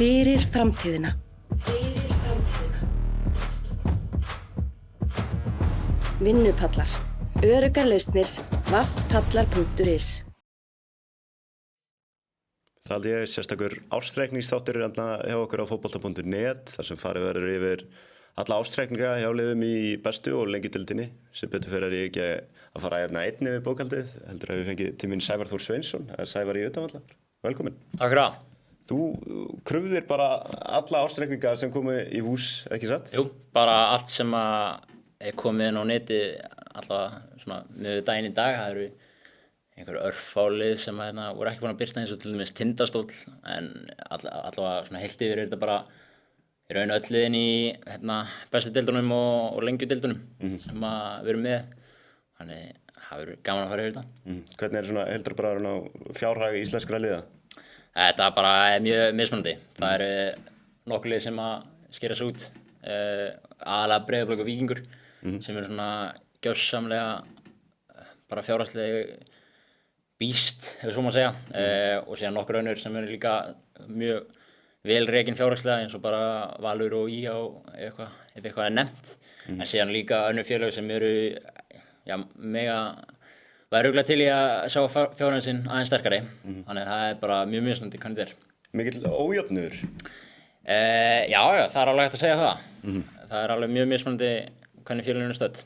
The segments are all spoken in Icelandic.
Fyrir framtíðina. Vinnupallar. Öruggar lausnir. vaffpallar.is. Það held ég sérstakur ársreikningsþáttur hjá okkur á fótbolta.net þar sem farið verður yfir alla ársreikninga hjá liðum í bestu og lengjudildinni. Sem betur fyrir ég ekki að fara einn yfir bókhaldið, heldur að við fengið til minn Sævar Þór Sveinsson, Sævar í Utanvallar. Velkomin. Takk fyrir það. Þú krufðir bara alla ársreikninga sem komu í hús, ekki satt? Jú, bara allt sem er komið inn á neti allavega svona með daginn í dag. Það eru einhver örfálið sem voru ekki búin að birta eins og til dæmis Tindastóll, en allavega svona heilt yfir þetta bara í raun öll liðin í bestu deildunum og lengjudeildunum sem við erum með. Þannig það verður gaman að fara yfir þetta. Hvernig er svona heildarbragðurinn á fjárhag íslenskra liða? Þetta bara mjög mismunandi. Það eru nokkur lið sem skera sig út, aðalega Breiðablik og Víkingur sem eru svona gjörsamlega bara fjárhagslega býst, ef svo má segja, og síðan nokkur önnur sem eru líka mjög vel rekin fjárhagslega eins og bara Valur og ÍA ef eitthvað er nefnt. En síðan líka önnur félög sem eru mega væri örugglega til í að sjá fjárhaginn sinn aðeins sterkari. Þannig það er bara mjög mismunandi hvernig þetta er. Mikill ójöfnuður? Já, það er alveg hægt að segja það. Það er alveg mjög mismunandi hvernig félögin er stödd.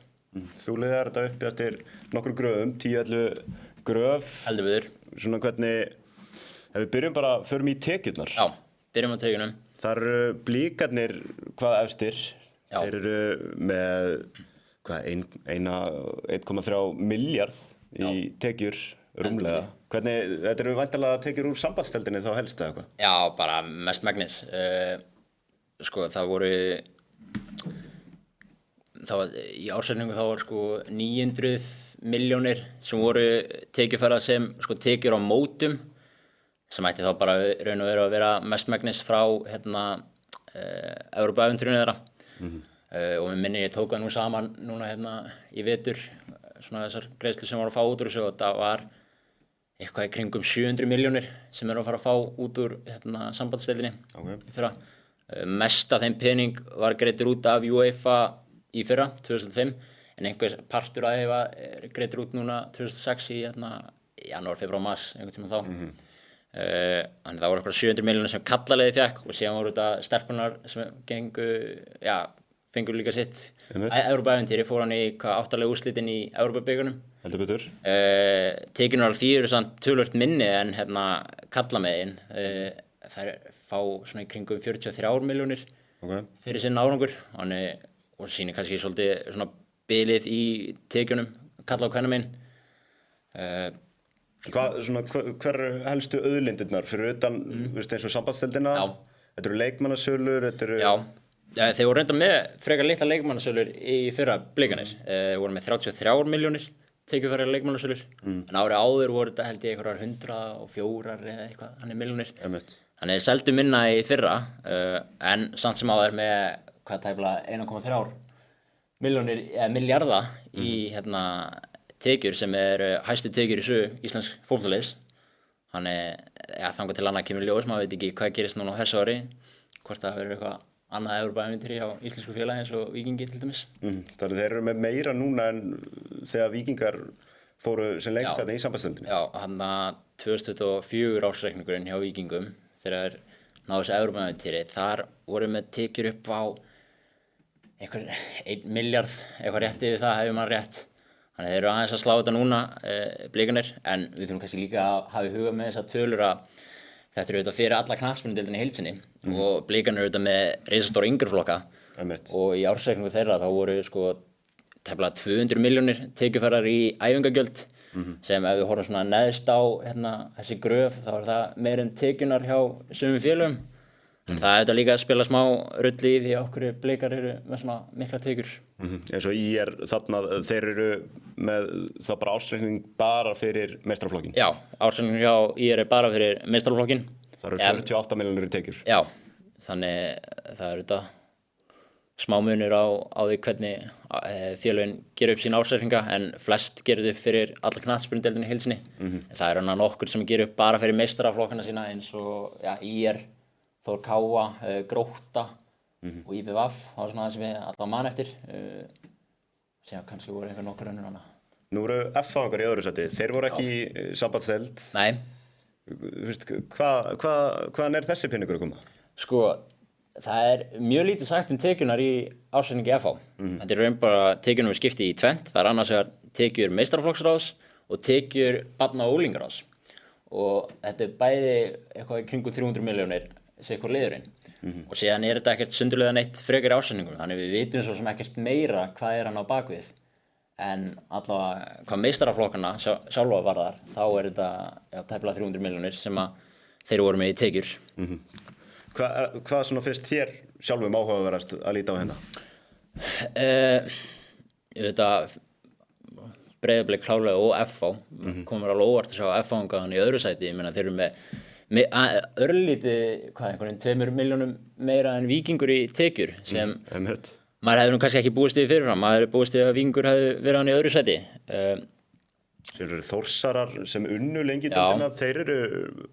Þú liðar þetta upp eftir nokkur gröfum, 10-11 gröf. Heldur betur. Svona hvernig, ef við byrjum bara, förum í tekjurnar. Já, byrjum á tekjunum. Það eru Blíkarnir hvað efstir. Já. Þeir eru með 1,3 milljarð í tekjur rúmlega. Hvernig, þetta eru væntanlega tekjur úr sambandsdeildinni þá helst eða eitthvað? Já, bara mest megnis. Það voru í ársreikningu þá var 900 milljónir sem voru tekjufærðar sem tekjur á mótum sem ætti þá bara raun og veru að vera mest megnis frá Evrópuævintýrinu þeirra. Og mér minni ég tók það nú saman núna í vetur svona þessar greiðslur sem var að fá út úr þessu og það var eitthvað í kringum 700 milljónir sem eru að fara að fá út úr sambandsdeildinni í fyrra. Mest af þeim pening var greiddur út af UEFA í fyrra, 2005, en einhver partur af því var greiddur út núna 2006 í janúar, febrúar, mars, einhvern tímann þá. Þannig það voru eitthvað 700 milljónir sem kallaliðið fékk og síðan voru þetta stelpunar sem fengur líka sitt. Evrópuævintýri fór hann í 8 liða úrslitin í Evrópubikarnum. Heldur betur. Tekjurnar af því eru samt töluvert minni en kallamegin. Þær fá svona í kringum 43 milljónir fyrir sinn árangur. Og sýnir kannski svolítið svona bilið í tekjunum kalla á kvennamegin. Hver helstu auðlindirnar fyrir utan eins og sambandsdeildina? Já. Þetta eru leikmannasölur, Já. Þeir voru reynda með frekar litla leikmannasölur í fyrra Blikarnir. Þeir voru með 33 milljónir tekjufærðar leikmannasölur. En árið áður voru þetta held ég einhverjar 104 eða eitthvað þannig milljónir. Þannig þeir seldu minna í fyrra, en samt sem áður með tæplega 1,3 milljarða í tekjur sem hæstu tekjur í sögu íslensk fótboltaliðs. Þannig þangað til annað kemur ljós, maður veit ekki hvað gerist núna á þessu ári, hvort það verður eitthvað annað Evrópuævintýri á íslensku félagi eins og Víkingi til dæmis. Þannig þeir eru með meira núna en þegar Víkingar fóru sem lengst þetta í sambandsdeildinni. Já, 2024 ársreikningurinn hjá Víkingum þegar náðu þessu Evrópuævintýri, þar voru með tekjur upp á einhver 1 milljarð, eitthvað rétt yfir það hefur maður rétt. Þannig þeir eru aðeins að slá þetta núna, Blikarnir, en við þurfum kannski líka að hafa í huga með þessar tölur að þetta eru auðvitað fyrir alla knattspyrnudeildinni í heild sinni og Blikarnir eru auðvitað með risastóra yngreflokka og í ársreikningu þeirra þá voru tæplega 200 milljónir tekjufærðar í æfingagjöld sem ef við horfum svona neðst á þessi gröf þá er það meira en tekjunar hjá sumum félögum. En það er þetta líka að spila smá rulli í því að okkur Blikar eru með svona mikla tekjur. Eins og þarna, þeir eru með það bara ársreikning bara fyrir meistaraflokkinn? Já, ársreikning hjá er bara fyrir meistaraflokkinn. Það eru 48 milljónir í tekjur? Já, þannig það er þetta smá munur á því hvernig félögin gera upp sína ársreikninga en flest gerir upp fyrir alla knattspyrnudeildinni í heild sinni. En það eru nokkur sem gera upp bara fyrir meistaraflokkana sína eins og Þór Káa, Grótta og IBVF, það var svona það sem við allavega man eftir. Síðan kannski voru einhver nokkur önnur hana. Nú eru F-fangar í öðru sæti, þeir voru ekki í sambandsdeild. Nei. Þú veist, hvaðan er þessi peningur að koma? Sko, það er mjög lítið sagt tekjurnar í ársreikningi FH. Þetta er raun bara tekjunum skipti í tvennt. Það er annars vegar tekjur meistaraflokksráðs og tekjur barna- og unglingaráðs. Og þetta er bæði eitthvað í kringum 300 milljónir sé hvað liðurinn. Og síðan er þetta ekkert sundurlega neitt frekar í ársreikningum. Þannig við vitum svo sem ekkert meira hvað er hann á bakvið. En allavega hvað meistaraflokkana sjálfa varðar, þá er þetta tæplega 300 milljónir sem að þeir voru með í tekjur. Hvað svona fyrst þér sjálfum áhugaverðast að líta á hérna? Þetta Breiðablik klárlega og FH komur alveg óvart að sjá FH-angaðan í öðru sæti. Ég meina þeir eru með örlítið, einhvern 2 milljónum meira en Víkingur í tekjur sem maður hefði nú kannski ekki búist við fyrirfram. Maður hefði búist við að Víkingur hefði verið hann í öðru sæti. Þeir eru Þórsarar sem unnu lengi deildina, þeir eru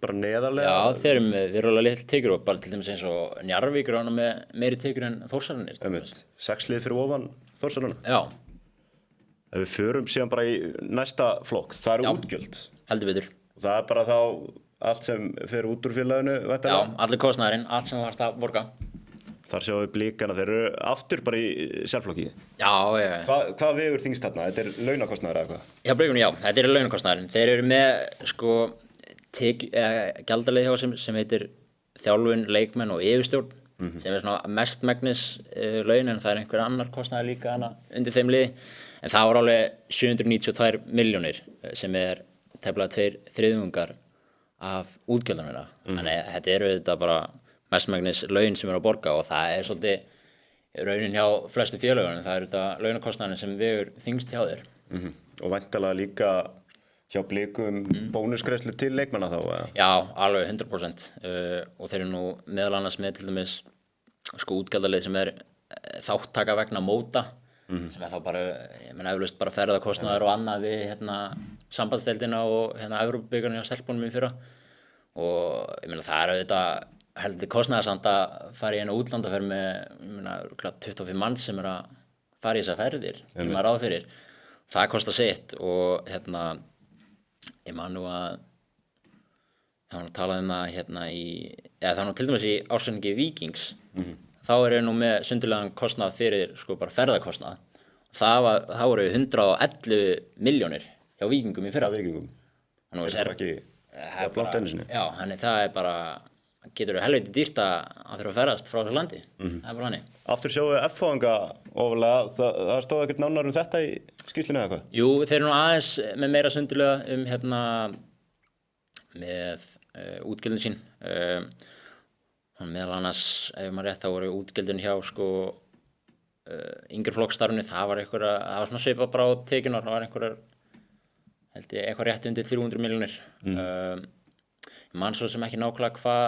bara neðarlega. Já, þeir eru með verulega litl tekjur og bara til dæmis eins og Njarðvík eru hann með meiri tekjur en Þórsararnir. 6 lið fyrir ofan Þórsararna. Já. Ef við förum síðan bara í næsta flokk, það eru útgjöld. Heldur betur. Og það er bara þá allt sem fer út úr félaginu, væntanlega. Já, allir kostnaðurinn, allt sem var að borga. Þar sjáum við Blikana, þeir eru aftur bara í sérflokki. Já. Hvað vegur þyngst þarna? Þetta er launakostnaður eða eitthvað? Já, Blikunum, já, þetta er launakostnaðurinn. Þeir eru með sko gjaldalið hjá sem heitir þjálfun, leikmenn og yfirstjórn sem er svona mestmegnis laun en það er einhver annar kostnaður líka hana undir þeim liði. En það var alveg 792 milljónir sem er tæplega 2/3 af útgjöldunum. Þannig þetta eru þetta bara mestmegnis laun sem eru að borga og það er svolítið raunin hjá flestu félögunum. Það eru þetta launakostnaðurinn sem vegur þyngst hjá þér. Og væntanlega líka hjá Blikum bónusgreiðslur til leikmanna þá? Eða? Já, alveg 100%. Og þeir eru nú meðal annars með til dæmis sko útgjaldalið sem er þáttaka vegna móta sem er þá bara, ég meina eflaust bara ferðakostnaður og annað við sambandsdeildina og Evrópubikarinn hjá stelpunum í fyrra. Og ég meina það er auðvitað heldur kostnaðarsamt að fara í eina útlandaferð með 25 mann sem er að fara í þessar ferðir sem maður ráð fyrir. Það kostar sitt og ég man nú að það var nú talað um það það var nú til dæmis í ársreikningi Víkings þá er nú með sundurlegan kostnað fyrir sko bara ferðakostnað. Það voru 111 milljónir hjá Víkingum í fyrra. Víkingum. Þannig það er ekki blátt einu sinni. Já, þannig það er bara getur helviti dýrt að þurfa að ferðast frá þessu landi. Það er bara hannig. Aftur sjáum við F-fáinga ofalega, það stóð ekkert nánar um þetta í skýrslunni eða hvað? Jú, þeir eru nú aðeins með meira sundurlega með útgjöldin sín. Meðal annars, ef maður rétt, þá voru útgjöldin hjá sko yngri flokksstarfinu, það var svona svipað bara á tekjunar, það var eitthvað rétt undir 300 milljónir. Ég man svo sem ekki nákvæmlega hvað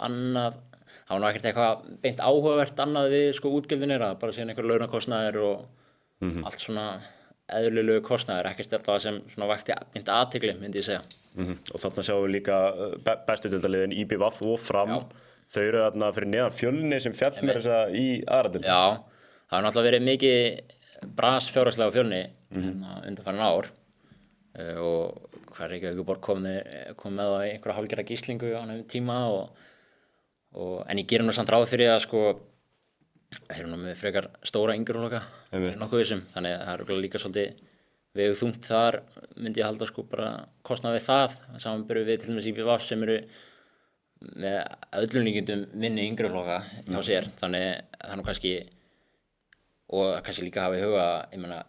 annað, það var nú ekkert eitthvað beint áhugavert annað við sko útgjöldin að bara síðan einhver launakostnaður og allt svona eðlilegu kostnaður, ekkert þetta sem svona vakti beint athygli, myndi ég segja. Og þarna sjáum við líka bestu deildarliðin IBVF og Fram. Já. Þau eru þarna fyrir neðan Fjölni sem fjall með þessa í aðra deildinni. Já, það har náttúrulega verið mikið bras fjárhagslega á Fjölni undanfarin ár og hver Reykjavíkurborg kom með á einhverja hálfgerða gíslingu á nefnum tíma en ég gerir nú samt ráð fyrir að sko þeir eru nú með frekar stóra yngreflokka nokkuð vissum, þannig að það er líka svolítið vegur þungt þar myndi ég halda sko bara kostnað við það samanburði við til dæmis IBVF sem eru með öllum líkindum minni yngreflokka hjá sér, þannig það nú kannski og kannski líka hafa í huga, ég meina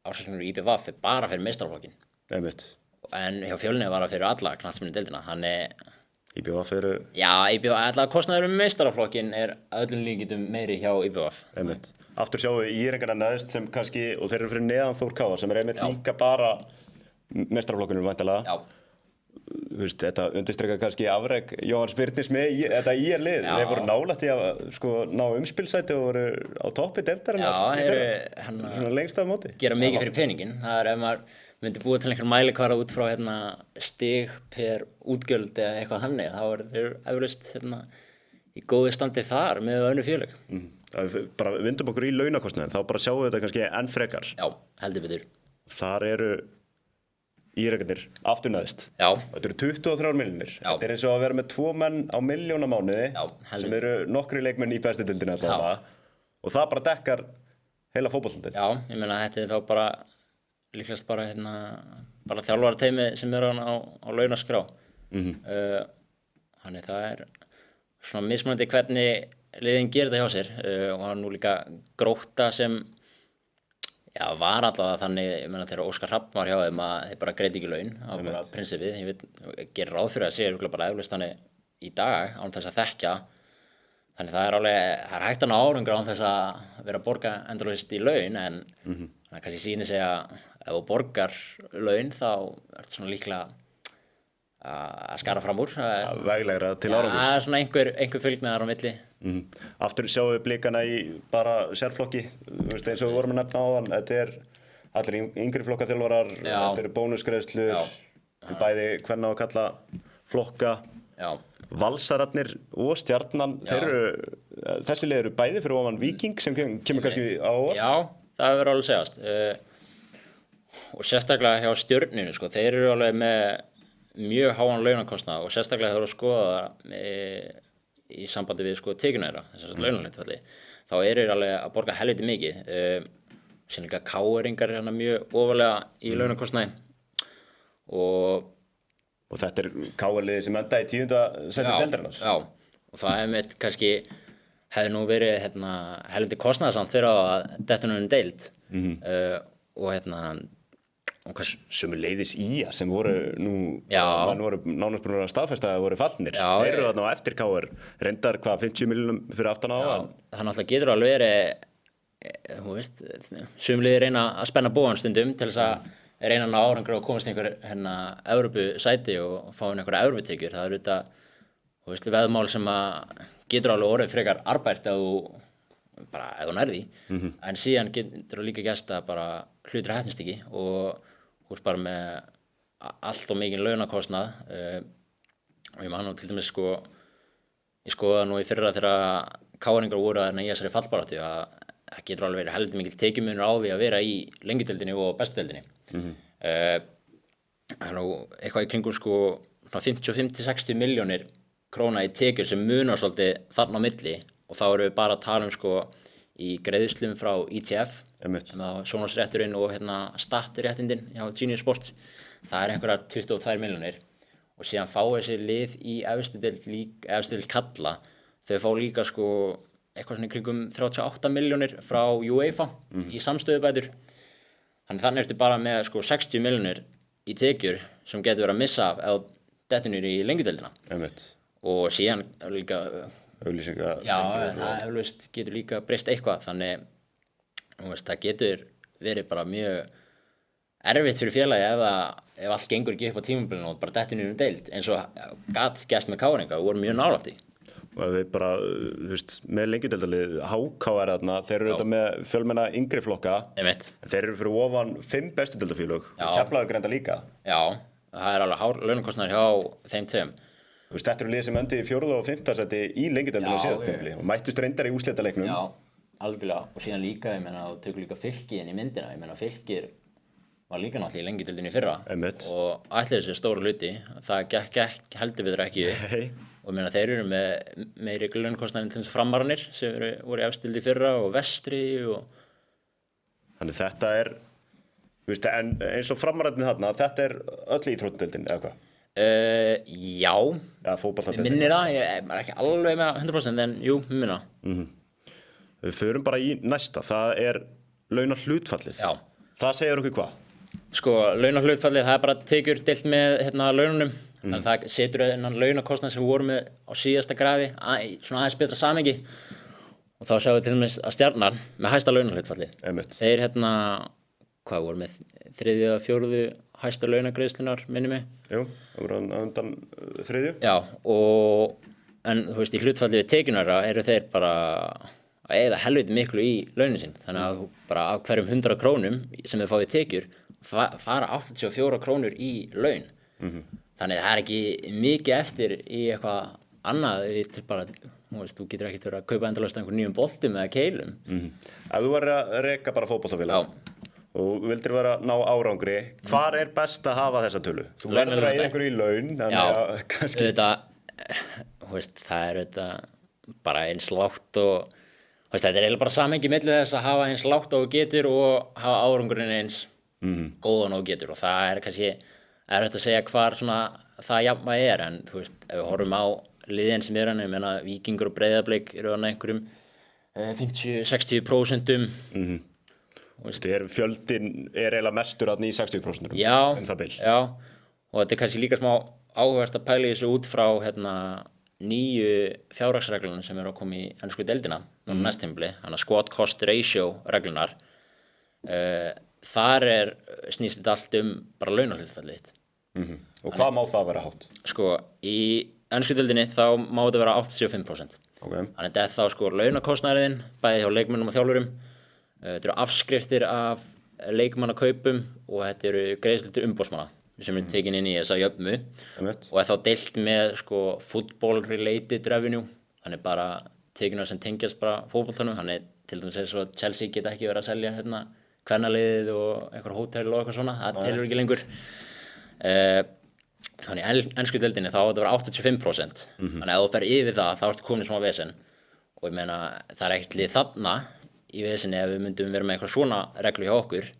ársreikningur í IBVF er bara fyrir meistaraflokkin. En hjá Fjölni var það fyrir alla knattspyrnudeildina, þannig IBVF eru... Já, IBVF, allavega kostnaður meistaraflokkin er öllum líkindum meiri hjá IBVF. Aftur sjáum við Íringarna neðst sem kannski, og þeir eru fyrir neðan Þór Káa sem er einmitt líka bara meistaraflokkunum væntanlega. Já. Þú veist, þetta undirstrikar kannski afrek Jóhanns Birnis með þetta lið. Þeir voru nálægt í að sko ná umspilsæti og voru á toppi deildarinnar. Já, svona lengst af móti. Gera mikið fyrir peningin. Það er ef maður myndi búa til einhver mælikvarða út frá stig per útgjöld eða eitthvað þannig, þá er þeir eflaust í góðu standi þar með önnur félög. Ef við bara vindum okkur í launakostnaðinn, þá bara sjáum við þetta kannski enn frekar. Já, heldur betur. Þar eru íreikarnir aftur neðst. Já. Þetta eru 23 milljónir. Já. Þetta eins og að vera með 2 menn á milljón á mánuði Já, heldur. sem eru nokkri leikmenn í bestu deildinni allavega. Og það bara dekkar heila fótboltadeild. Já, ég meina þetta er þá bara líklegast bara bara þjálfarteymi sem eru á launaskrá. Þannig það er svona mismunandi hvernig liðin gerir þetta hjá sér og það er nú líka Grótta sem var allavega þannig, ég meina þegar Óskar Hrafn var hjá þeim að þeir bara greiddu ekki laun á bara prinsipið, ég gerir ráð fyrir að sé örugglega bara eflaust þannig í dag án þess að þekkja, þannig það er hægt að ná árangur án þess að vera að borga endalaust í laun en það kannski sýnir sig að ef þú borgar laun þá ertu svona líklega að skara fram úr. Veglegra til árangurs. Það er svona einhver fylgni þar á milli. Aftur sjáum við blikana í bara sérflokki, eins og við vorum að nefna áðan, þetta er allir yngri flokkaþjálfarar, þetta eru bónusgreiðslur, þetta er bæði kvenna og kalla flokka, Valsararnir og Stjarnan, þessi lið eru bæði fyrir ofan Víking sem kemur kannski á óvart. Já, það verður alveg segjast. Og sérstaklega hjá Stjörnunni, sko, þeir eru alveg með mjög háan launakostnað og sérstaklega þegar þú skoða í sambandi við sko tekjunæra, þess að launahlutfalli, þá eru þeir alveg að borga helviti mikið. Síðan líka KR-ingar er mjög ofarlega í launakostnaði og þetta er KR-liðið sem enda í 10. seti deildarinnar. Já, og það mitt kannski hefði nú verið helviti kostnaðarsamt fyrir að detta nú deild og sömuleiðis ÍA sem voru nú mann voru nánast búin að staðfesta að voru fallnir. Þeir eru þarna á eftir KR reyndar 50 milljónum fyrir aftan á það. Það náttúrulega getur alveg verið þú veist, sömuleiðir reyna að spenna bógan stundum til þess að reyna að ná árangur og komast í einhver Evrópusæti og fá einhverja Evróputekjur. Það er auðvitað, þú veist, veðmál sem að getur alveg orðið frekar arbært ef þú nærði en síðan getur líka gæst að bara hlutir heppnist ekki og þú ert bara með allt og mikinn launakostnað og ég man nú til dæmis sko ég skoða nú í fyrra þegar KR-ingar voru í þessari fallbaráttu að það getur alveg verið heldur mikill tekjumunur á því að vera í lengjudeildinni og bestudeildinni. Það er nú eitthvað í kringum sko 55-60 milljónir króna í tekjur sem munar svolítið þarna á milli og þá erum við bara að tala sko í greiðslum frá ITF, sjónvarpsrétturinn og statréttindin hjá Genius Sport. Það er einhverjar 22 milljónir og síðan fá þessi lið í efstu deild karla, þau fá líka sko eitthvað svona í kringum 38 milljónir frá UEFA í samstöðubætur. Þannig ertu bara með sko 60 milljónir í tekjur sem getur verið að missa af ef dettur niður í lengjudeildina. Og síðan líka auglýsingar. Já, það eflaust getur líka breyst eitthvað, þannig það getur verið bara mjög erfitt fyrir félagi ef allt gengur ekki upp á tímabilinu og bara dettur niður deild, eins og gat gerst með KR-ingar og voru mjög nálægt í. Og ef við bara, þú veist, með lengjudeildarlið, HK er þarna, þeir eru auðvitað með fjölmenna yngri flokka, þeir eru fyrir ofan 5 bestu deildarfélög, Keflavík reyndar líka. Já, það er alveg hár launakostnaður hjá þeim tveim. Þú veist, þetta eru lið sem endi í 4. og 5. seti í lengjudeildinni á síðasta tímabili og mættust reyndar í úrslitaleiknum. Já, algjörlega. Og síðan líka, ég meina, þú tekur líka Fylki inn í myndina. Ég meina, Fylkir var líka náttúrulega í lengjudeildinni í fyrra og ætlaði þessi stóra hluti. Það gekk heldur betur ekki upp. Og ég meina, þeir eru með meiri launakostnaðinn til þess Framararnir sem voru í efstu deild í fyrra og Vestri og... Þannig þetta er, þú veist, en eins og Framararnir þarna, þetta er öll íþróttadeildin eða hvað? Já, minnir það, ég er ekki alveg með 100% en jú, minna. Við förum bara í næsta, það er launahlutfallið. Já. Það segir okkur hvað? Sko, launahlutfallið, það er bara tekjur deilt með laununum, þannig það setur þennan launakostnað sem við vorum með á síðasta grafi, svona aðeins betra samhengi og þá sjáum við til dæmis að Stjarnan með hæsta launahlutfallið. Þeir hvað voru með 3. og 4. hæsta launagreiðslunar, minnir mig. Jú, það voru undan 3. Já, en þú veist, í hlutfalli við tekjunara eru þeir bara að eyða helviti miklu í launin sín. Þannig að bara af hverjum 100 krónum sem þeir fá í tekjur fara 84 krónur í laun. Þannig að það er ekki mikið eftir í eitthvað annað til bara þú getur ekkert verið að kaupa endalaust einhver nýjum boltum eða keilum. Ef þú verður að reka bara fótboltafélag og vildir vera að ná árangri, hvar er best að hafa þessa tölu? Þú verður að eyða einhverju í laun, þannig að kannski... Það er bara eins lágt og þetta er eiginlega bara samhengi milli þess að hafa eins lágt og getur og hafa árangurinn eins góðan og getur, og það er kannski erfitt að segja hvar svona það jafnvægi er, en þú veist, ef við horfum á liðin sem eru hann, ég meina Víkingur og Breiðablik eru hann einhverjum 50-60%. Fjöldin er eiginlega mestur í 60%. Já, og þetta er kannski líka smá áhugavert að pæla í þessu út frá nýju fjárhagsreglunum sem eru að koma í ensku deildina næsta tímabili, þannig að squad cost ratio reglunar. Þar snýst þetta allt bara launahlutfallið. Og hvað má það vera hátt? Sko, í ensku deildinni þá má þetta vera 85%. Þannig að þetta þá launakostnaðurinn, bæði hjá leikmönnum og þjálfurum. Þetta eru afskriftir af leikmannakaupum og þetta eru greiðslur til umboðsmanna sem tekin inn í þessa jöfnu og þá deilt með football related revenue, þannig bara tekinu sem tengjast bara fótboltanum, þannig til dæmis eins og Chelsea geta ekki verið að selja kvennaliðið og einhver hótel og eitthvað svona, það telur ekki lengur. Þannig í ensku deildinni þá þetta var 85%, þannig að ef þú fer yfir það þá ertu komin í smá vesen, og ég meina það er ekkert lið þarna í vesinni ef við myndum vera með eitthvað svona reglu hjá okkur,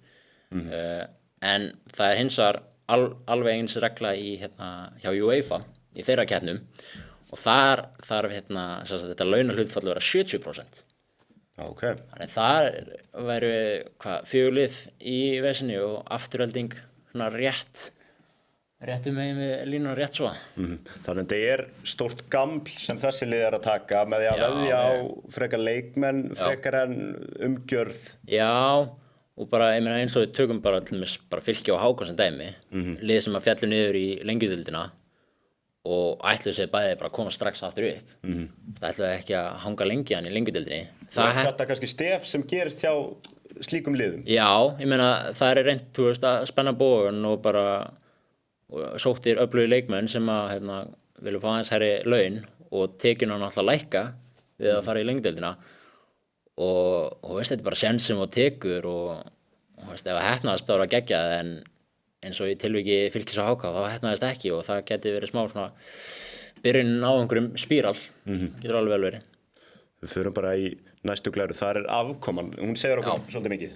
en það er hins vegar alveg eins regla hjá UEFA í þeirra keppnum, og þar þarf þetta launahlutfall að vera 70%. Þannig þar væru 4 lið í vesinni og afturölding svona réttum megin við línuna rétt svo. Þannig að þetta er stórt gaml sem þessi lið að taka með því að velja á frekar leikmenn, frekar en umgjörð. Já, og bara, ég meina eins og við tökum bara til dæmis bara Fylki og HK sem dæmi, lið sem að fjallu niður í lengjudeildina og ætluðu sér bæði bara að koma strax aftur upp. Það ætluðu ekki að hanga lengi hann í lengjudeildinni. Þetta kannski stef sem gerist hjá slíkum liðum? Já, ég meina það er reynt, þú veist, að spenna bogann og bara sóttir öflugir leikmenn sem að vilja fá aðeins hærri laun og tekjun hann alltaf lækka við að fara í lengjudeildina. Og veist, þetta er bara séns sem þú tekur og veist, ef það heppnaðist þá er það geggjað, en eins og í tilviki Fylkis og HK þá heppnaðist ekki og það geti verið smá svona byrjunin á einhverjum spíral, getur alveg vel verið. Við förum bara í næstu glæru, þar er afkoman, hún segir okkur svolítið mikið.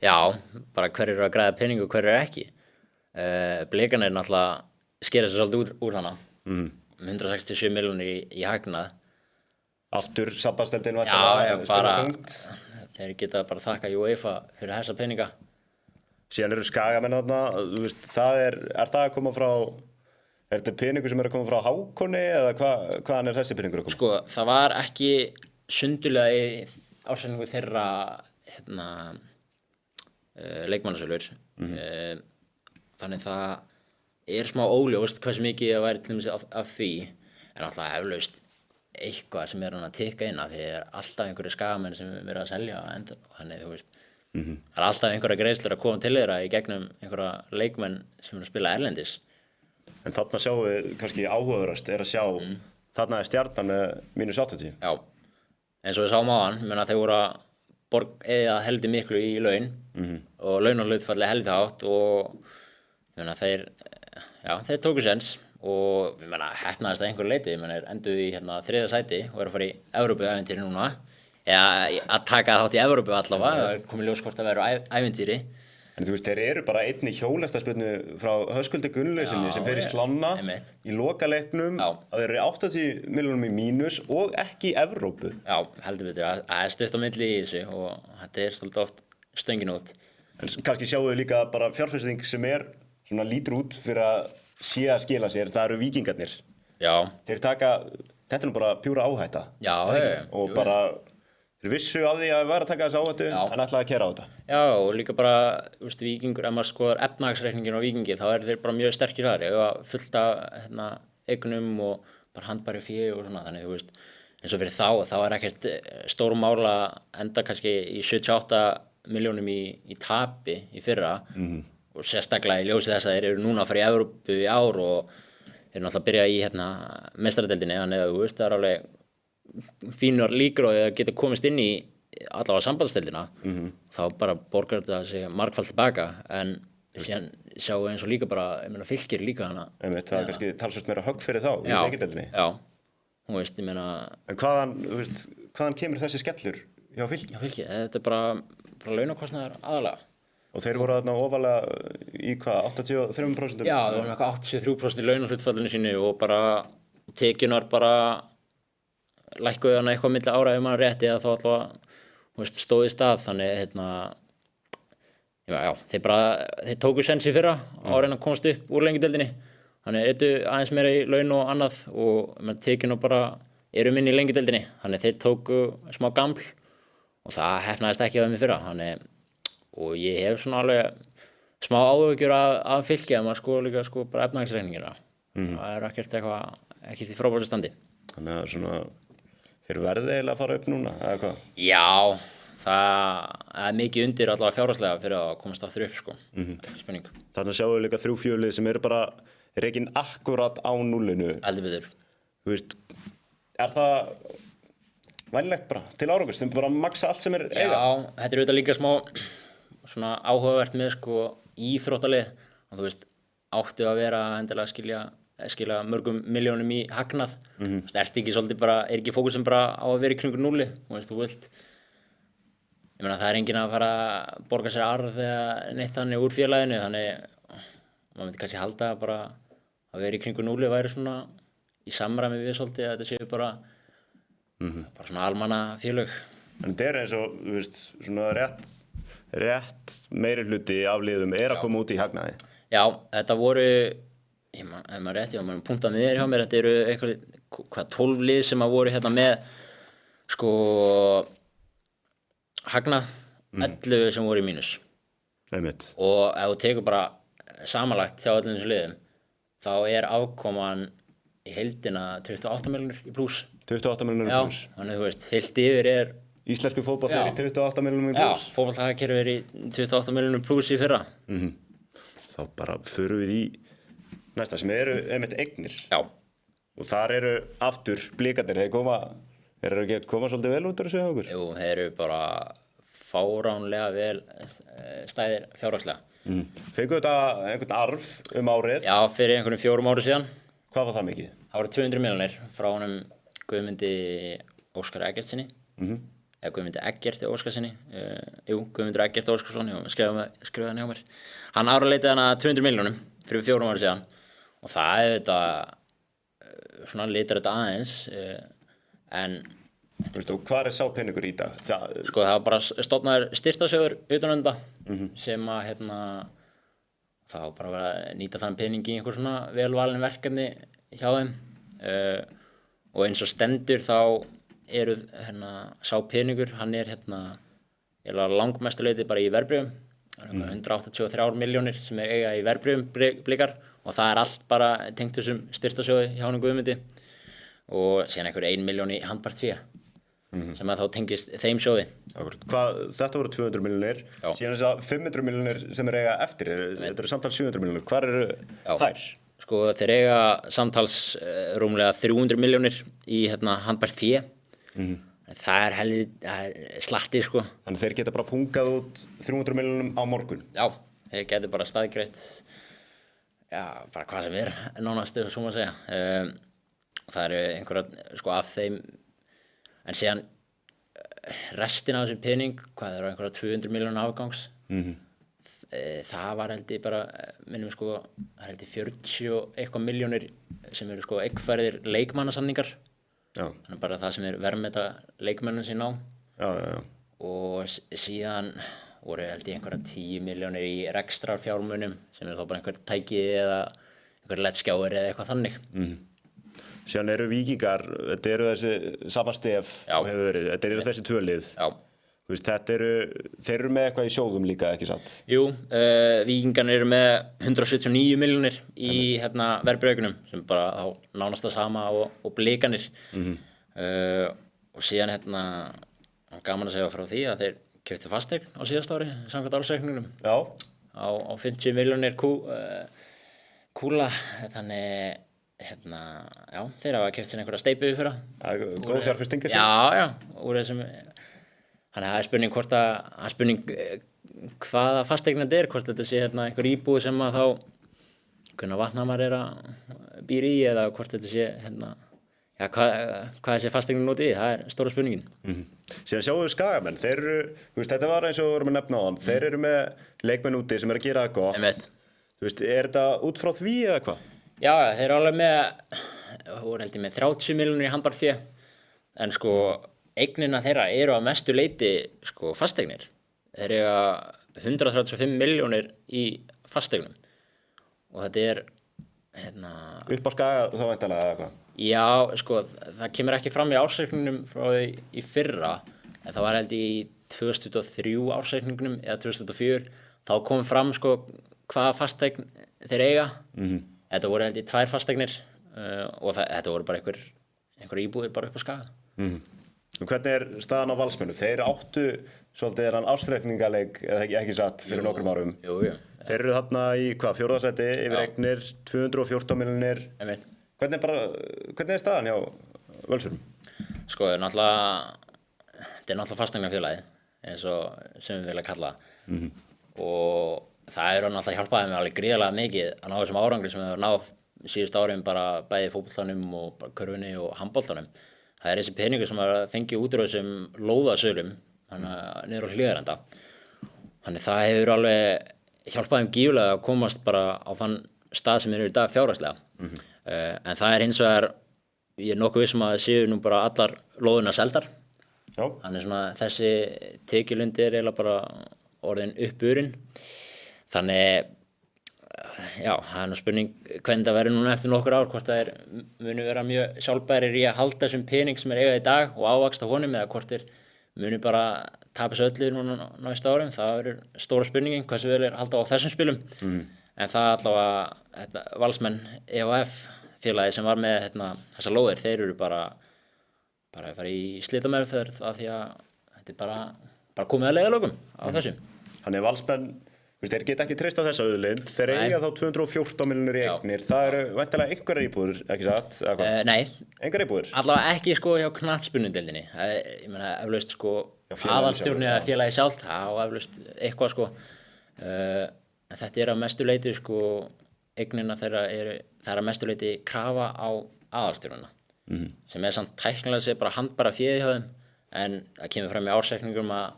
Já, bara hver að græða pening og hver ekki. Blikarnir náttúrulega skera sér svolítið úr hana, 167 milljónir í hagnað. Aftur sambandsdeildin já, bara þeir geta bara þakka UEFA fyrir þessa peninga. Síðan eru Skagamenn þarna, þú veist, það er það að koma frá, er þetta peningur sem er að koma frá Hákonni eða hvaðan er þessi peningur að koma? Sko, það var ekki sundurlega í ársendingu þeirra leikmannasölur, þannig það er smá óljóst hversu mikið það væri til dæmis af því, en alltaf eflaust eitthvað sem hann að tikka inn af, því það er alltaf einhverju Skagamenn sem verið að selja og þannig, þú veist, það er alltaf einhverja greiðslur að koma til þeirra í gegnum einhverja leikmenn sem eru að spila erlendis. En þarna sjáum við kannski áhugaverðast er að sjá, þarna er Stjarnan með -80. Já, eins og við sáum á hann, menna þeir voru að eða heldur miklu í laun og launahlutfalli heldur hátt og menna þeir tóku sens. Og ég meina heppnaðist að einhverju leyti, ég meina enduðu í 3. sæti og að fara í Evrópu-ævintýri núna, eða að taka þátt í Evrópu allavega, komið ljós hvort að vera ævintýri. En þú veist, þeir eru bara einni hjólastarspyrnu frá Höskuldi Gunnlausinni sem fer í slána í lokaleiknum, að þeir eru 80 milljónum í mínus og ekki í Evrópu. Já, heldur betur, það er stutt á milli í þessu og þetta er svolítið oft stöngin út. En kannski sjáum við líka bara fjárfesting sem svona lítur út fyrir að sé að skila sér, það eru Víkingarnir. Já. Þeir taka, þetta er bara pjúra áhætta. Já, og bara, þeir vissu að því að vera að taka þessu áhættu, en ætlaði að keyra á þetta. Já, og líka bara, þú veist, Víkingur, ef maður skoðar efnahagsreikningin á Víkingi, þá eru þeir bara mjög sterkir þar, eða fullt af eignum og bara handbæri fé og svona, þannig, þú veist, eins og fyrir þá er ekkert stór mál að enda kannski í 78 milljónum í tapi í fyrra. Og sérstaklega í ljósi þess að þeir eru núna að fara í Evrópu í ár og þeir eru náttúrulega að byrja í meistaradeildinni, þannig að þú veist það er alveg fínar líkur á því að geta komist inn í allavega sambandsdeildina þá bara borgar þetta sig margfald tilbaka en síðan sjáum við eins og líka bara ég meina Fylkir líka hana Einmitt, það er kannski talsvert meira högg fyrir þá í Lengjudeildinni. já, þú veist, ég meina En hvaðan kemur þessi skellur hjá Fylki? já, Fylkir, þetta er bara launakostnaður aðalega Og þeir voru þarna ofalega í hvað, 83%? já, það var með eitthvað 83% í launahlutfallinu sínu og bara tekjunar bara lækkuðu hana eitthvað milli ára ef maður rétti eða þá allavega þú veist, stóð í stað þannig já, þeir tóku sens í fyrra á að reyna að komast upp úr Lengjudeildinni þannig eittu aðeins meira í laun og annað og tekjun og bara eru minni í Lengjudeildinni þannig þeir tóku smá gaml og það heppnaðist ekki á þeim í fyrra þannig og ég hef svona alveg smá áhugjur af Fylki að maður sko líka sko bara efnahagsreikningina það er ekkert í frábæru standi Þannig að svona þeir verði eiginlega að fara upp núna, eða hvað? já, það er mikið undir allavega fjárhagslega fyrir að komast aftur upp sko spenning Þannig að sjáum við líka 3 fjölið sem eru bara rekin akkurat á núllinu. heldur betur Þú veist, er það vænlegt bara til árangurs, þeim bara maksa allt sem er eiga? já, þetta er auðvitað líka smá svona áhugavert með sko íþróttalið og þú veist áttu að vera endilega skila mörgum milljónum í hagnað ert ekki svolítið bara, er ekki fókusum bara á að vera í kringur núlli þú vilt ég meina það er enginn að fara að borga sér arð eða neitt þannig úr félaginu þannig maður myndi kannski halda bara að vera í kringur núlli væri svona í samræmi við svolítið að þetta séu bara bara svona almanna félög En þetta er eins og, þú veist, svona rétt meiri hluti af liðum er að koma út í hagnaði. já, þetta voru ef maður rétt, maður punktað niður hjá mér þetta eru eitthvað 12 lið sem að voru hérna með sko hagnað 11 sem voru í mínus Einmitt. og ef þú tekur bara samanlagt hjá öllum þessum liðum þá er afkoman í heildina 28 milljónir í plús 28 milljónir já, pluss. þannig þú veist, heilt yfir er Íslensku fótball Já. er í 28 milljónir já, pluss. fótboltakerfi er í 28 milljónir plús í fyrra Þá bara förum við í næsta sem eru einmitt eignir. já, Og þar eru aftur blikarnir, þeir eru ekki að koma svolítið vel út úr þessu hjá okkur. jú, þeir eru bara fáránlega vel stæðir fjárhagslega Fengu þetta einhvern arf árið. já, fyrir einhvern 4 ári síðan Hvað var það mikið? það voru 200 milljónir frá honum Guðmundi Óskar Eggertsinni eða Guðmundi Eggerti Óskarsinni Guðmundur Eggert Óskarsson skrifaði hann hjá mér hann áraleitaði hana 200 milljónum fyrir 4 ári síðan og það er þetta svona litar þetta aðeins en Veistu, og hvað er sá peningur í dag? sko það var bara stofnaður styrktarsjóður utan þetta sem að það var bara að vera að nýta þann pening í einhver svona velvalin verkefni hjá þeim og eins og stendur þá eru sá peningur hann er langmestu leyti bara í verðbréfum 183 milljónir sem er eiga í verðbréfum blikar og það er allt bara tengt þessum styrktarsjóði hjá honum Guðmundi og síðan einhver 1 milljón í handbært fé sem að þá tengist þeim sjóði Þetta voru 200 milljónir síðan þess að 500 milljónir sem er eiga eftir þetta eru samtals 700 milljónir, hvar eru þær? Sko þeir eiga samtals rúmlega 300 milljónir í handbært fé það er helvið slatti sko Þannig þeir geta bara pungað út 300 milljónum á morgun já, þeir geta bara staðgreitt já, bara hvað sem er nánast svo maður segja það eru einhverja sko af þeim en síðan restin af þessum pening hvað er einhverja 200 milljóna afgangs það var held ég bara minnum sko, það er held ég 40 eitthvað milljónir sem eru sko eggfærðir leikmannasamningar þannig bara það sem er verðmeta leikmönnum sín á og síðan voru held ég einhverja 10 milljónir í rekstrarfjármunum sem er þá bara einhver tæki eða einhver lettskjáir eða eitthvað þannig Síðan eru Víkingar, þetta eru þessi sama stef og hefur verið, þetta eru þessi 2 lið Þú veist, þeir eru með eitthvað í sjóðum líka, ekki satt? Jú, Víkingarnir eru með 179 milljónir í verðbréfunum sem bara þá nánast það sama og blikanir og síðan gaman að segja frá því að þeir keyptu fasteign á síðast ári samkvæmt ársreikningnum á 50 milljónir kúla þannig já, þeir hafa keypt sér einhverja steypu fyrir Það er góð fjárfesting. já, úr þessum þannig að það er spurning hvaða fasteign þetta hvort þetta sé einhver íbúð sem að þá hvernig Vatnhamar býr í eða hvort þetta sé já, hvað þessi fasteignin notið í, það er stóra spurningin. Síðan sjáum við Skagamenn, þeir eru, þetta var eins og við vorum að nefna á hann, þeir eru með leikmenn úti sem eru að gera það gott. Einmitt. Er þetta út frá því eða hvað? Já, þeir eru alveg voru held ég með 30 milljónir í handbærfé, en sko eignina þeirra eru að mestu leyti sko fasteignir. Þeir eru 135 milljónir í fasteignum og þetta Upp á Skaga þá væntanlega eða hvað? Já, sko, það kemur ekki fram í ársreikningnum frá því í fyrra, en það var held í 2023 ársreikningnum eða 2004, þá kom fram sko hvaða fasteign þeir eiga. Þetta voru held í 2 fasteignir og þetta voru bara einhver íbúðir bara upp á Skaga. Hvernig er staðan á Valsmönnum? Þeir áttu svolítið ársreikningaleik, eða ekki satt, fyrir nokkrum árum. Jú. Þeir eru þarna í 4. sæti yfir eignir, 214 milljónir. Einmitt. Hvernig er staðan hjá Völsurum? Sko, þetta er náttúrulega fasteignafélagið, eins og sem við vilja kalla það. Og það er náttúrulega hjálpaði mig alveg gríðarlega mikið að ná þessum árangri sem við hefur náð síðust árum bara bæði fótboltanum og bara körfunni og handboltanum. Það er þessi peningur sem að fengi út úr þessum lóðasölum, niður á Hlíðarenda. Þannig það hefur alveg hjálpaði gífurlega að komast bara á þann stað sem eru í dag fjárhagslega. En það er hins vegar, ég er nokkuð viss að séu nú bara allar lóðuna seldar. Já. Þannig þessi tekjulundi er eiginlega bara orðin uppurinn. Þannig, já, það er nú spurning hvernig það verður núna eftir nokkur ár, hvort það muni vera mjög sjálfbærir í að halda þessum pening sem eiga í dag og ávaxta honum eða hvort þeir muni bara tapa þessu öllu núna næstu árum. Það verður stóra spurningin hversu vel halda á þessum spilum. En það allavega Valsmenn EHF félagi sem var með þessa lóðir, þeir eru bara að fara í slitameðferð af því að þetta er bara komið að leiðarlokum á þessum. Þannig Valsmenn, þeir geta ekki treyst á þessa auðlind, þeir eiga þá 214 milljónir í eignir, það eru væntanlega einhverjar íbúðir, ekki satt? Nei. Engar íbúðir? Allavega ekki sko hjá knattspyrnudeildinni. Ég meina eflaust sko aðalstjórn eða félagi sjálft, það á eflaust eitthvað sko. En þetta að mestu leyti sko eignina þeirra það að mestu leyti krafa á aðalstjórnina sem samt tæknilega sé bara handbæra féð hjá þeim, en það kemur fram í ársreikningum að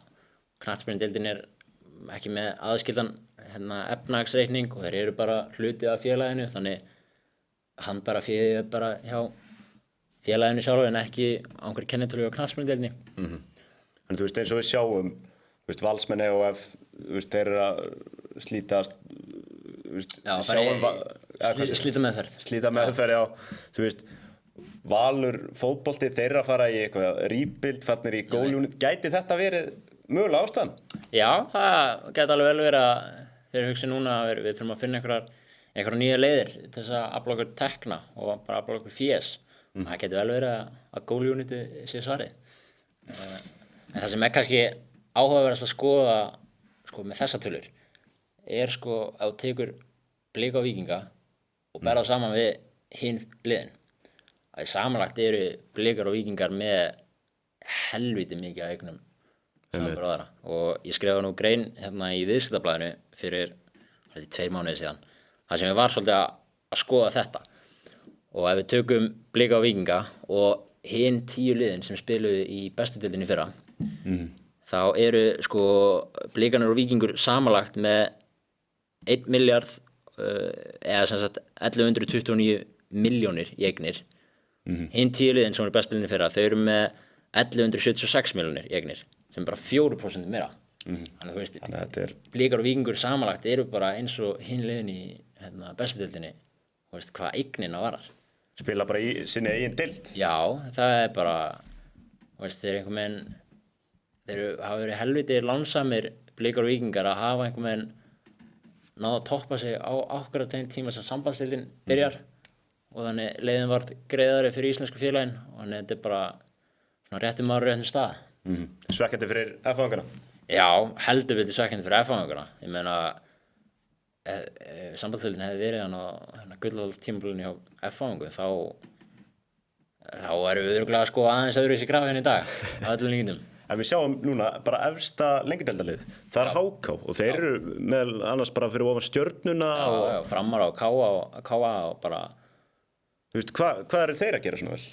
knattspyrnudeildin ekki með aðskildan efnahagsreikning og þeir eru bara hluti af félaginu, þannig handbæra féð bara hjá félaginu sjálf en ekki á einhverju kennitölu á knattspyrnudeildinni. En þú veist eins og við sjáum Valsmenn EHF, þeir eru að slítast slíta meðferð. Slíta meðferð, já. Þú veist, Valur fótbolti, þeir eru að fara í eitthvað rebuild, farnir í goal-unit. Gæti þetta verið mögulega ástæðan? Já, það gæti alveg vel verið að þeir hugsi núna að við þurfum að finna einhverjar nýja leiðir til þess að afla okkur tekna og bara afla okkur fjés. Það gæti vel verið að goal-uniti sé svarið. En það sem kannski áhugaverðast að skoða sko, með þessa tölur sko að þú tekur Blika og Víkinga og berða saman við hinn liðin. Það samanlagt eru Blikar og Víkingar með helviti mikið af eignum samanborið aðra. Og ég skrifaði nú grein í Viðskiptablaðinu fyrir 2 mánuði síðan. Það sem ég var svolítið að skoða þetta. Og ef við tökum Blika og Víkinga og hinn 10 liðin sem spiluðu í bestu deildinni í fyrra, þá eru sko Blikarnir og Víkingur samanlagt með 1 milljarð eða sem sagt 1129 milljónir í eignir. Hinn 10 liðin sem eru bestu deildinni í fyrra, þau eru með 1176 milljónir í eignir, sem er bara 4% meira. Þannig þú veist, Blikar og Víkingur samanlagt eru bara eins og hinn liðin í bestu deildinni, þú veist hvað eignina varar. Spila bara í sinni eigin deild. Já, það er bara, þú veist, þeir hafa verið helviti lánsamir Blikar og Víkingar að hafa einhvern veginn náða að toppa sig á ákveðna þeim tíma sem sambandsdeildin byrjar og þannig leiðin var greiðari fyrir íslensku félagin og þannig þetta er bara svona réttum ára réttum stað. Svekkjandi fyrir F-fangana? Já, heldur betur svekkjandi fyrir F-fangana. Ég meina, sambandsdeildin hefði verið hann á gullaldar tímabilinu hjá F-fáingu þá erum við örugglega sko aðeins öðruvísi graf hérna í dag á öllum líkindum. En við sjáum núna bara efsta lengjudildalið, það er HK og þeir eru meðal annars bara fyrir ofan Stjörnuna Já, Framar á KA og bara Þú veist, hvað eru þeir að gera svona vel?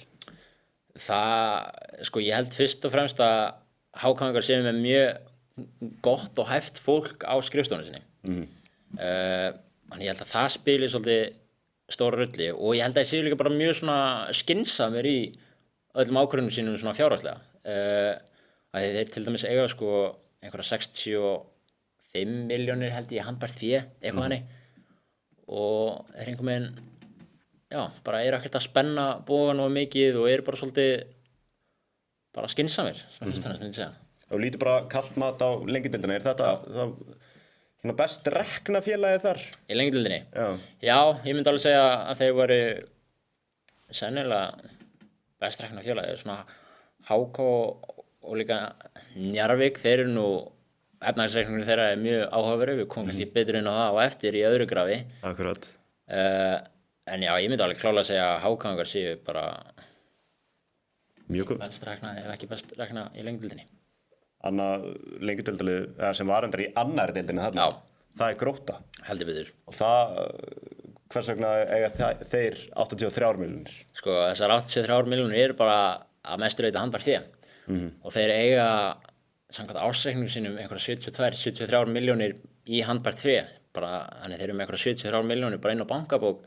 það, sko ég held fyrst og fremst að HK-ingar séu með mjög gott og hæft fólk á skrifstofunni sinni. Þannig ég held að það spili svolítið stóra rulli og ég held að ég séu líka bara mjög svona skynsamir í öllum ákvörðunum sínum svona fjárhagslega. Að þeir til dæmis eiga sko einhverja 65 milljónir held ég handbært fé, eitthvað hannig og þeir einhvern veginn bara eru ekkert að spenna bógan of mikið og eru bara svolítið bara skynsamir, svona fyrst og næst myndi ég segja. Og lítur bara kalt mat á lengjudildina, er þetta það svona best rekna félagið þar? Í lengjudildinni? Já, ég myndi alveg segja að þeir voru sennilega best rekna félagið, svona HK og líka Njarðvík, þeir eru nú efnahagsreikningur þeirra er mjög áhugaverður, við komum kannski betur inn á það og eftir í öðru grafi. Akkurat. En já, ég myndi alveg klálega að segja að HK-ingar séu bara mjög góð. Best rekna, ef ekki best rekna í lengjudildinni. Annað lengjudildalið, sem var endar í annarri deildinni þarna, það er Grótta. Heldur betur. Og það, hvers vegna eiga þeir 83 milljónir? Sko, þessar 83 milljónir eru bara að mestu leyti handbært fé. Og þeir eiga samkvæmt ársreikningum sínum einhverja 73 milljónir í handbært fé. Bara, þannig þeir eru með einhverja 73 milljónir bara inn á bankabók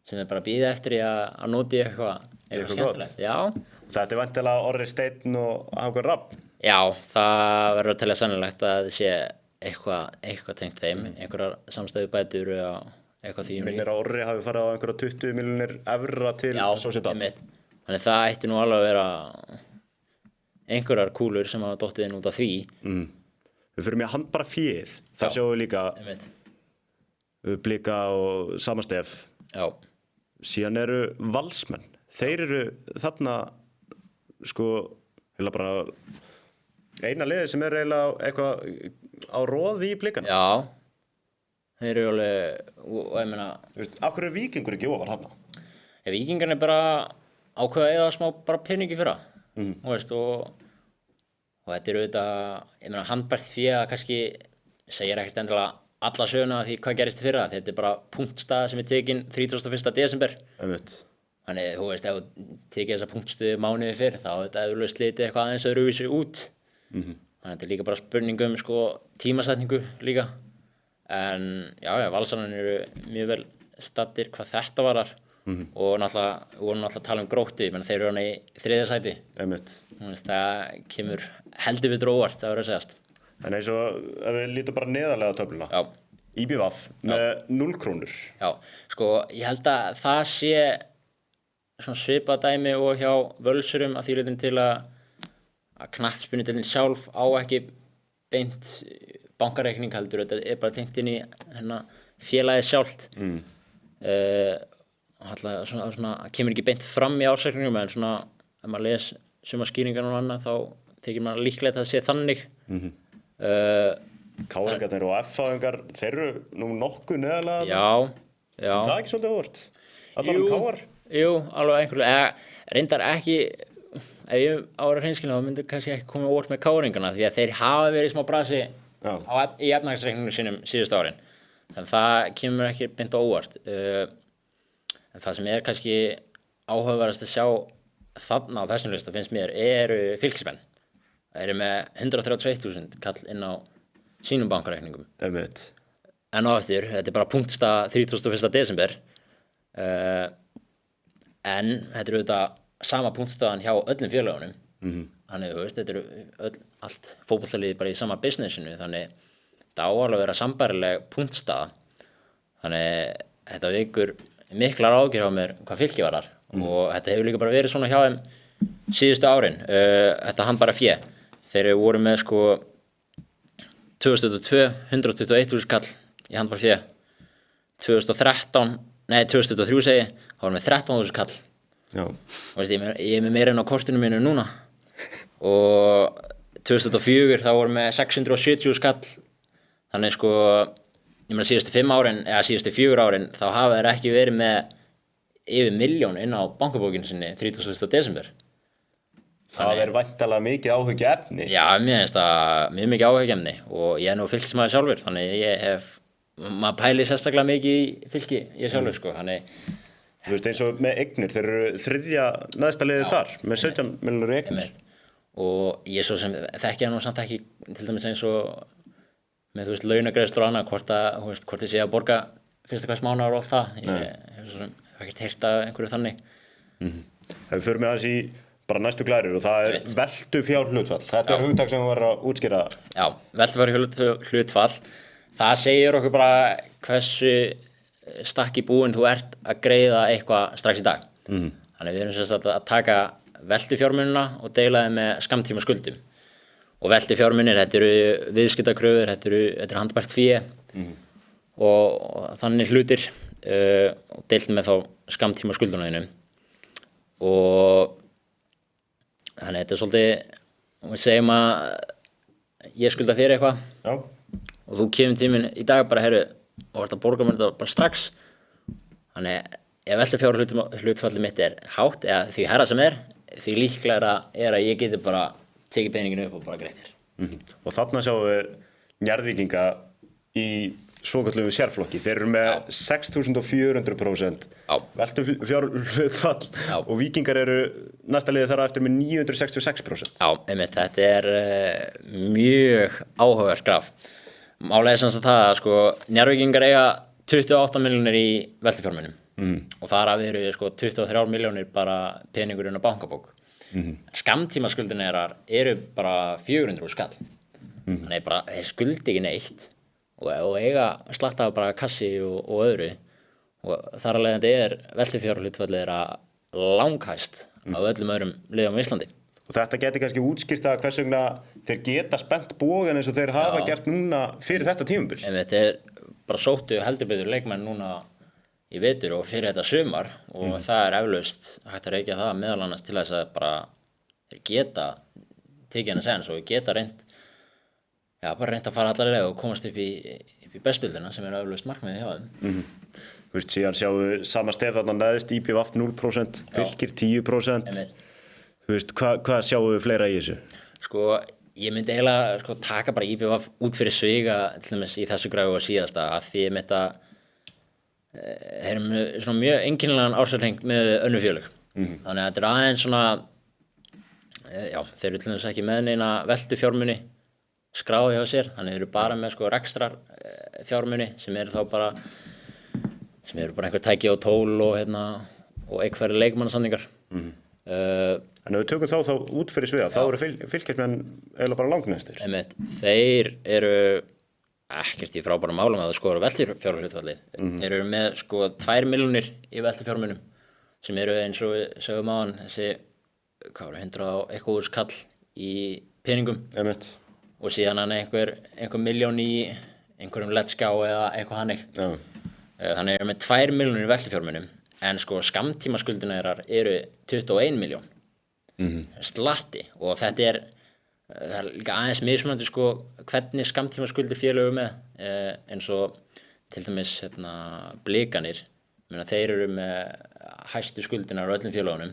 sem er bara að bíða eftir í að noti eitthvað skemmtilegt. Já. Þetta er væntanlega Orri Steinn og Hákon Rafn. Já, það verður að telja sannilegt að það sé eitthvað tengt þeim, einhverjar samstæðubætur eða eitthvað því. Minnir að Orri hafi farið á einhverja 20 milljónir evra til Sociedad. Já, þannig það ætti nú alveg að vera einhverjar kúlur sem hafa dottið inn út af því. Við fyrir með handbara fíð, það sjáum við líka Blika og Samastef. Já. Síðan eru Valsmenn, þeir eru þarna sko heila bara eina liðið sem er eiginlega eitthvað á roði í Blikana. Já, þeir eru alveg, og ég meina af hverju er Víkingur ekki ofar þarna? Víkingarnir bara ákveða eða smá bara peningi fyrra og þetta er auðvitað, ég meina handbært fé að kannski segir ekkert endilega alla söguna af því hvað gerist fyrra, þetta er bara punktstaða sem er tekin 31. desember. Þannig, þú veist, ef þú tekið þessa punktstöðu mánuði fyrr, þá er þetta eflaust litið eitthvað aðeins öðruvísi út. Þannig að þetta er líka bara spurning sko tímasetningu líka. En já, Valsararnir eru mjög vel staddir hvað þetta varar og vorum náttúrulega að tala um Gróttu, menn þeir eru hann í 3. sæti. Það kemur heldur við óvart, það verður að segjast. En eins og ef við lítum bara neðarlega töfluna. Já. IBVF með 0 krónur. Já, sko ég held að það sé svona svipað dæmi og hjá Völsurum að því leytinu til að knattspyrnudeildin sjálf á ekki beint bankareikning heldur, þetta er bara tengt inn í félagið sjálft. Svona kemur ekki beint fram í ársreikningum en svona ef maður les suma skýringar og annað þá þykir maður líklegt að það sé þannig. Káringarnir og F-fáingar, þeir eru nú nokkuð neðarlega. Já. Það er ekki svolítið óvart? Allar Káar? Jú, alveg einhverlega. Reyndar ekki, ef ég á að vera hreinskilinn þá myndi kannski ekki komið óvart með Káringarna því að þeir hafa verið í smá brasi í efnahagsreikningum sínum síðustu árin. Þannig það kemur ekki beint á óvart. En það sem er kannski áhugaverðast að sjá þarna á þessum lista finnst mér eru Fylkismenn. Það eru með 131.000 kall inn á sínum bankareikningum. En á eftir, þetta er bara punktstaða 31. desember. En þetta eru auðvitað sama punktstaðan hjá öllum félögunum. Þannig, þú veist, þetta eru allt fótboltaliðið bara í sama businessinu. Þannig þetta á alveg að vera sambærileg punktstaða. Þannig þetta vekur miklar áhyggjur á mér hvað Fylki varar. Og þetta hefur líka bara verið svona hjá þeim síðustu árin. Þetta handbæra fé. Þeir voru með sko 2022 121.000 kall í handbæra fé. 2023 segi ég, þá voru með 13.000 kall. Já. Veist, ég er með meira en á kortinu mínu núna. Og 2004 þá voru með 670.000 kall. Þannig sko ég meina síðustu 5 árin eða síðustu 4 árin þá hafa þeir ekki verið með yfir 1 milljón inn á bankabókinu sinni 31. desember. Það væntanlega mikið áhyggjuefni. Já, mér finnst það mjög mikið áhyggjuefni og ég nú fylkismaður sjálfur, þannig maður pælir sérstaklega mikið í fylki ég sjálfur, sko, þannig. Þú veist, eins og með eignir, þeir eru 3. neðsta liðið þar, með 17 milljónir í eignir. Og ég svo sem þekki nú samt ekki, til dæmis eins og með, þú veist, launagreiðslur og annað, hvort þið sé að borga fyrsta hvers mánaðar og allt það. Ég hef svo sem ekkert heyrt af einhverju þannig. Ef við förum með aðeins í bara næstu glærur og það veltu fjárhlutfall. Þetta hugtak sem við verðum að útskýra. Já, veltu fjárhlutfall. Það segir okkur bara hversu stakk í búin þú ert að greiða eitthvað strax í dag. Þannig við erum sem sagt að taka veltufjármunina og deila þeim með skammtíma skuldum. Og veltufjármunir, þetta eru viðskiptakröfur, þetta er handbært fé og þannig hlutir og deilt með þá skammtíma skuldunum þínum. Og þannig þetta er svolítið, við segjum að ég skulda þér eitthvað. Já. Og þú kemur tíminn í dag bara, heyrðu, og ert að borga mér þetta bara strax. Þannig ef veltufjárhlutfallið mitt er hátt eða því hærra sem því líklegra að ég geti bara tekið peninginu upp og bara greitt þér. Og þarna sjáum við Njarðvíkinga í svokölluðu sérflokki. Þeir eru með 6.400% veltufjárhlutfall og Víkingar eru næsta liðið þar á eftir með 966%. Já, einmitt, þetta er mjög áhugavert graf. Málið er sem sagt það að sko Njarðvíkingar eiga 28 milljónir í veltufjármunum og þar af eru sko 23 milljónir bara peningurinn á bankabók. Skammtímaskuldin eru bara 400 skall. Þannig bara þeir skuldi ekki neitt og eiga slatta bara kassi og öðru og þar af leiðandi veltufjárhlutfallið langhæst af öllum öðrum liðum á Íslandi. Og þetta geti kannski útskýrt að hvers vegna þeir geta spennt bógan eins og þeir hafa gert núna fyrir þetta tímabil. Þeir bara sóttu heldur betur leikmenn núna í vetur og fyrir þetta sumar og það eflaust hægt að reykja það meðal annars til þess að bara þeir geta tekið hennar sens og geta reynt að fara allar leið og komast upp í bestuldina sem eflaust markmiðið hjá þeim. Þú veist, síðan sjáum við sama stef þarna neðst, IPVF 0%, Fylkir 10%. Þú veist, hvað sjáum við fleira í þessu? Sko, ég myndi eiginlega taka bara IPVF út fyrir sviga til dæmis í þessu græfu og síðasta að því ég myndi að þeir eru með svona mjög einkennilegan ársreikning með önnur félög. Þannig að þetta aðeins svona, þeir eru til dæmis ekki með neina veltufjármuni skráði hjá sér, þannig þeir eru bara með rekstrar fjármuni sem eru bara einhver tæki og tól og einhverjir leikmannasamningar. En ef við tökum þá út fyrir sviða, þá eru Fylkismenn eiginlega bara langnæstir. Þeir eru ekkert í frábærum málum að það skoður veltufjárhlutfallið. Þeir eru með 2 milljónir í veltufjármunum sem eru eins og við sögum áðan þessi 100 og eitthvað skall í peningum. Og síðan einhver milljón í einhverjum let's-go eða eitthvað hannig. Þannig eru með 2 milljónir í veltufjármunum en skammtímaskuldina eru 21 milljón. Slatti og þetta það er líka aðeins mismunandi hvernig skammtímaskuldir félög eru með eins og til dæmis Blikarnir, þeir eru með hæstu skuldinar á öllum félögunum.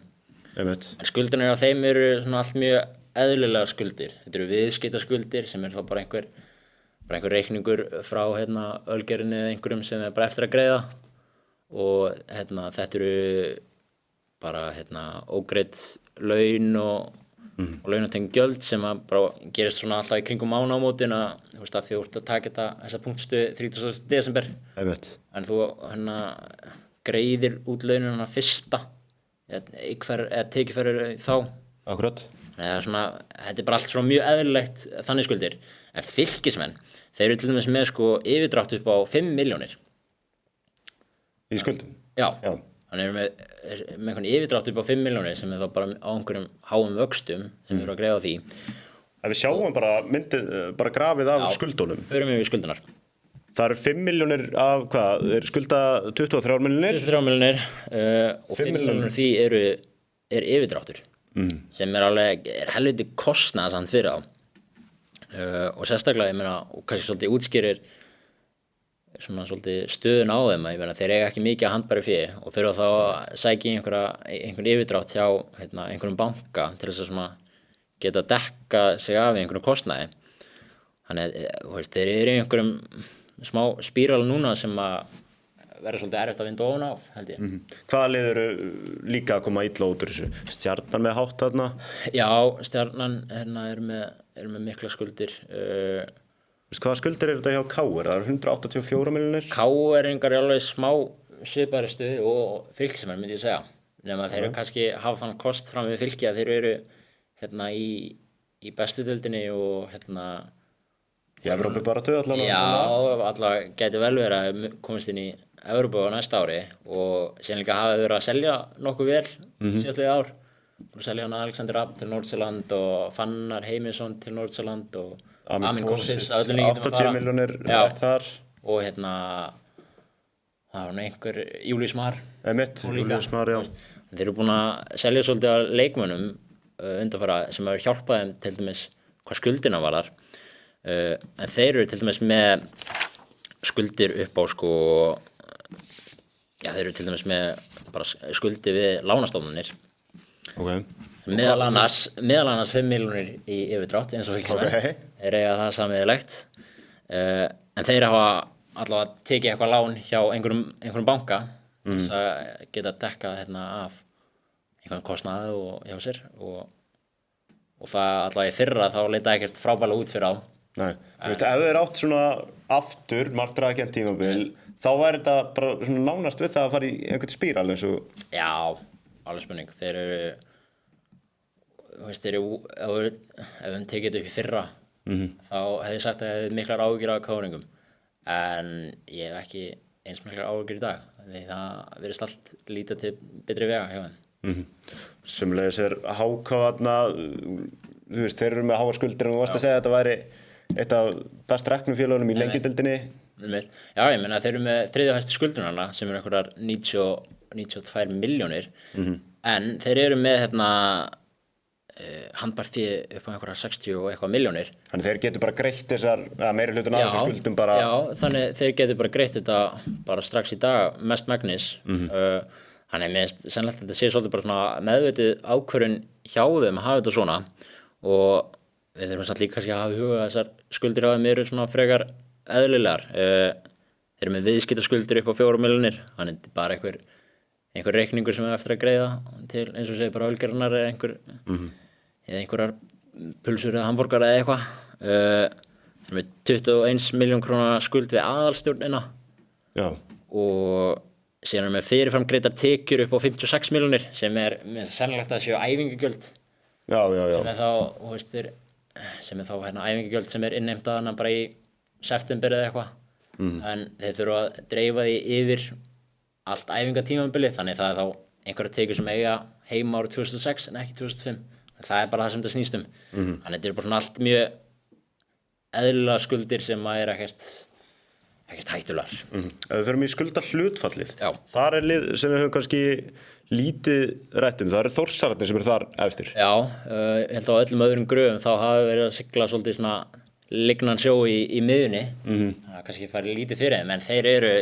En skuldinar á þeim eru allt mjög eðlilegar skuldir. Þetta eru viðskiptaskuldir sem þá bara einhver reikningur frá Ölgerinni eða einhverjum sem bara eftir að greiða og þetta eru bara ógreidd laun og launatengd gjöld sem bara gerist alltaf í kringum mánaðamótin að því þú ert að taka þessa punktstöðu 30. desember en þú greiðir út launina fyrsta eða tekjuferðir þá. Akkurat. Þetta bara allt mjög eðlilegt þannig skuldir. En Fylkismenn, þeir eru til dæmis með yfirdrátt upp á 5 milljónir. Í skuldum? Já. Þannig eru með einhvern yfirdrátt upp á 5 milljónir sem þá bara á einhverjum háum vöxtum sem eru að greiða því. Ef við sjáum bara grafið af skuldunum. Förum við skuldunar. Það eru 5 milljónir af hvað? Þeir skulda 23 milljónir? 23 milljónir og 5 milljónir því er yfirdráttur. Sem alveg helviti kostnaðarsamt fyrir þá og sérstaklega og kannski svolítið útskýrir svona svolítið stöðun á þeim, ég meina þeir eiga ekki mikið að handbæri fé og þurfa þá að sækja í einhvern yfirdrátt hjá einhverjum banka til þess að svona geta dekka sig af í einhverjum kostnaði. Þannig að þeir eru í einhverjum smá spíral núna sem að verður svolítið erfitt að vinda ofan á, held ég. Hvaða lið eru líka að koma illa út úr þessu? Stjarnan með hátt þarna? Já, Stjarnan eru með mikla skuldir. Hvaða skuldir eru þetta hjá KR? Það eru 184 milljónir? KR-ingar eru alveg smá svipaðri stöðu og Fylkismenn, myndi ég segja. Nema þeir eru kannski hafa þann kost fram við Fylki að þeir eru í bestu deildinni og Í Evrópubaráttu allavega? Já, allavega gæti vel verið að komast inn í Evrópu á næsta ári og síðan líka hafa verið að selja nokkuð vel síðastliðið ár. Búin að selja hann Alexander Rapp til Nordsjælland og Fannar Heimisson til Nordsjælland og Amin Kostis að öllum líkindum að fara. 80 milljónir rétt þar. Og það var einhver Júlíus Mar. Júlíus Mar, já. Þeir eru búin að selja svolítið af leikmönnum undanfara sem hefur hjálpað þeim til dæmis hvað skuldina varðar. En þeir eru til dæmis með skuldir upp á þeir eru til dæmis með bara skuldir við lánastofnanir. Meðal annars 5 milljónir í yfirdrátt eins og Fylkismenn. Þeir eiga það sameiginlegt. En þeir hafa allavega tekið eitthvað lán hjá einhverjum banka til þess að geta dekkað af einhvern kostnað og hjá sér og það allavega í fyrra þá leita ekkert frábælega út fyrir á. Nei, þú veist, ef þeir átt svona aftur, margdragent tímabil, þá væri þetta bara svona nánast við það að fara í einhvern spíral eins og... Já, alveg spurning. Þeir eru, ef við tekið þetta upp í fyrra, þá hefði ég sagt að ég hefði miklar áhyggjur af KR-ingum. En ég hef ekki eins miklar áhyggjur í dag, því það virðist allt líta til betri vega hjá þeim. Sömuleiðis HK þarna, þú veist, þeir eru með háar skuldir en þú varst að segja að þetta væri eitt af best reknum félögunum í lengjudeildinni. Já, ég meina þeir eru með þriðja hæstu skuldunarna sem eru einhverjar 92 milljónir en þeir eru með handbært fé upp á einhverjar 60 og eitthvað milljónir. Þannig þeir getur bara greitt þessar, meiri hlutun af þessum skuldum bara... Já, þannig þeir getur bara greitt þetta bara strax í dag mestmegnis. Þannig mér finnst sennilegt að þetta sé svolítið bara svona meðvitið ákvörðun hjá þeim að hafa þetta svona og við þurfum samt líka kannski að hafa í huga að þessar skuldir á þeim eru svona frekar eðlilegar. Þeir eru með viðskiptaskuldir upp á 4 milljónir, þannig bara einhver reikningur sem er eftir að greiða til eins og segir bara ölgerðarnar eða einhverjar pulsur eða hamborgara eða eitthvað. Þeir eru með 21 milljón króna skuld við aðalstjórnina og síðan er með fyrirfram greiddar tekjur upp á 56 milljónir sem er sennilegt að séu æfingagjöld. Sem er þá æfingagjöld sem er innheimt að hana bara í september eða eitthvað en þeir þurfa að dreifa því yfir allt æfingatímabilið þannig það er þá einhverja tekjur sem eiga heima árið 2006 en ekki 2005 það er bara það sem þetta snýst þannig þetta er bara svona allt mjög eðlilega skuldir sem er ekkert hættulegar. Ef við förum í skuldahlutfallið, Já. þar er lið sem við höfum kannski lítið rætt það eru Þórsararnir sem eru þar efstir. Já, ég held að á öllum öðrum gröfum þá hafi verið að sigla svolítið svona lignan sjó í miðunni, það kannski farið lítið fyrir þeim, en þeir eru,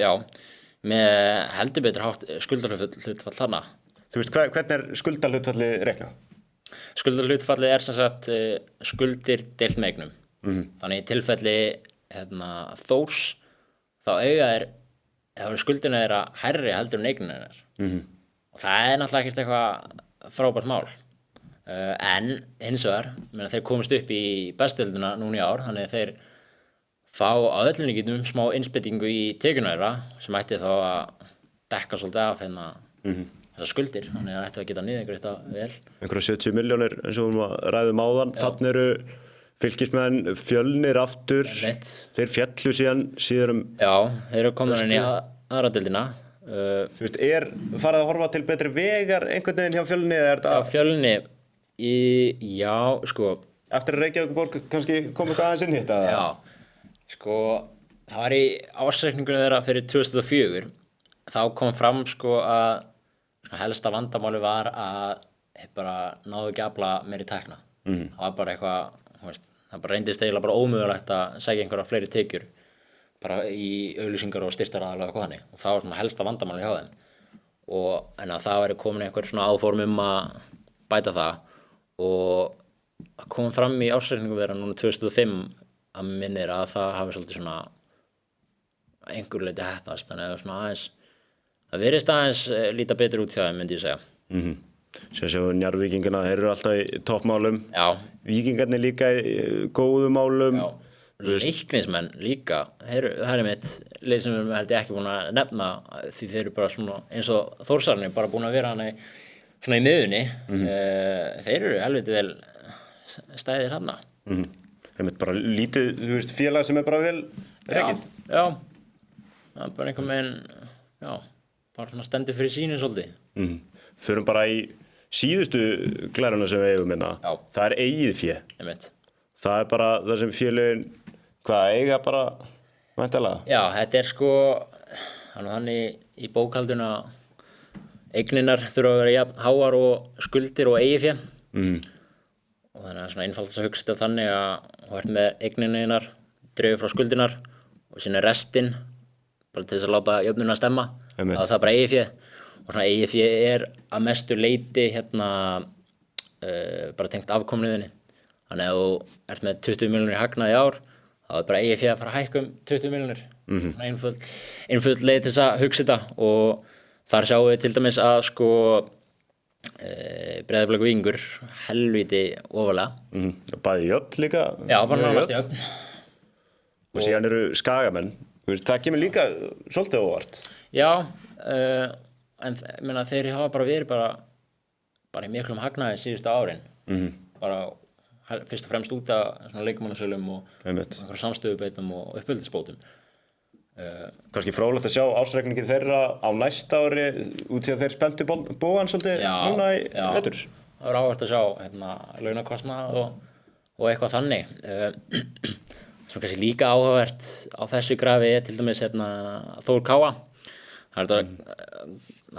með heldur betur hátt skuldahlutfall þarna. Þú veist, hvernig er skuldahlutfallið reiknað? Skuldahlutfallið er sem sagt skuldir deilt með eignum. Þannig í tilfelli Þórs þá eru skuldina þeirra hærri heldur en eignina þeirra. Og það er náttúrulega ekkert eitthvað frábært mál. En hins vegar, þeir komist upp í bestudeildina núna í ár, þannig að þeir fá á öllum líkindum smá innspýtingu í tekjuna þeirra sem ætti þá að dekka svolítið af þessar skuldir, þannig að ætti að geta niðurgreitt vel. Einhverja 70 milljónir eins og við ræðum áðan, þannig eru Fylkismenn, Fjölnir aftur, þeir fjallu síðan Já, þeir eru komin inn í aðra deildina. Þú veist, farið að horfa til betri vegar einhvern veginn hjá Fjölni eða er þetta? Já, Fjölni, já, sko. Eftir að Reykjavíkurborg kannski kom eitthvað aðeins inn í þetta? Já, sko, það var í ársreikningunum þeirra fyrir 2004, þá kom fram sko að helsta vandamáli var að þeir bara náðu ekki að afla meiri tekna. Það var bara eitthvað, það bara reyndist eiginlega bara ómögulegt að sækja einhverja fleiri tekjur bara í auglýsingar og styrktaraðal og eitthvað þannig og það var svona helsta vandamáli hjá þeim og en að það væri komin einhver svona áform að bæta það og það kom fram í ársreikningum þeirra núna 2005 að minnir að það hafi svolítið svona einhver leiti heppast þannig að svona aðeins það virðist aðeins líta betur út hjá þeim myndi ég segja. Sér Njarðvíkingana, þeir eru alltaf í toppmálum. Já. Víkingarnir líka í góðum málum. Já. Leiknismenn líka, það mitt leið sem við held ég ekki búin að nefna því þeir eru bara svona eins og Þórsararnir bara búin að vera hana svona í miðunni. Þeir eru helviti vel stæðir þarna. Þeir bara lítið, þú veist, félag sem bara vel rekið. Já, það er bara einhvern veginn, já, bara svona stendur fyrir sínu svolítið. Förum bara í síðustu glæruna sem við eigum hérna. Já. Það er eigið fé. Einmitt. Það er bara það sem félögin, eiga bara væntanlega? Já, þetta er sko, þannig í bókhaldinu að eigninar þurfa að vera jafn háar og skuldir og eigið fé. Og þannig að svona einfaldast að hugsa þetta þannig að þú ert með eigninninar, dreifir frá skuldinar og síðan er restin, bara til þess að láta jöfnuna stemma. Einmitt. Það er bara eigið fé. Og svona eigið fé er að mestu leyti bara tengt afkomniðinni. Þannig að þú ert með 20 milljónir í hagnað í ár, þá er bara eigið fé að fara að hækka 20 milljónir. Einföld leið til þess að hugsa þetta og þar sjáum við til dæmis að sko Breiðablik og Víkingur helvíti ofalega. Bæði jöfn líka? Já, bara nánast jöfn. Og síðan eru Skagamenn. Það kemur líka svolítið óvart. Já, en meina, þeir hafa bara verið bara í miklum hagnaði síðustu árin. Bara fyrst og fremst út af leikmannasölum og einhverjum samstöðubeitum og uppbyldisbótum. Kannski fróðlegt að sjá ársreikningin þeirra á næsta ári út í að þeir spenntu bógan svolítið núna í vetur. Það var áhvert að sjá launakostnað og eitthvað þannig. Sem kannski líka áhugavert á þessu grafi er til dæmis Þór Káa. Það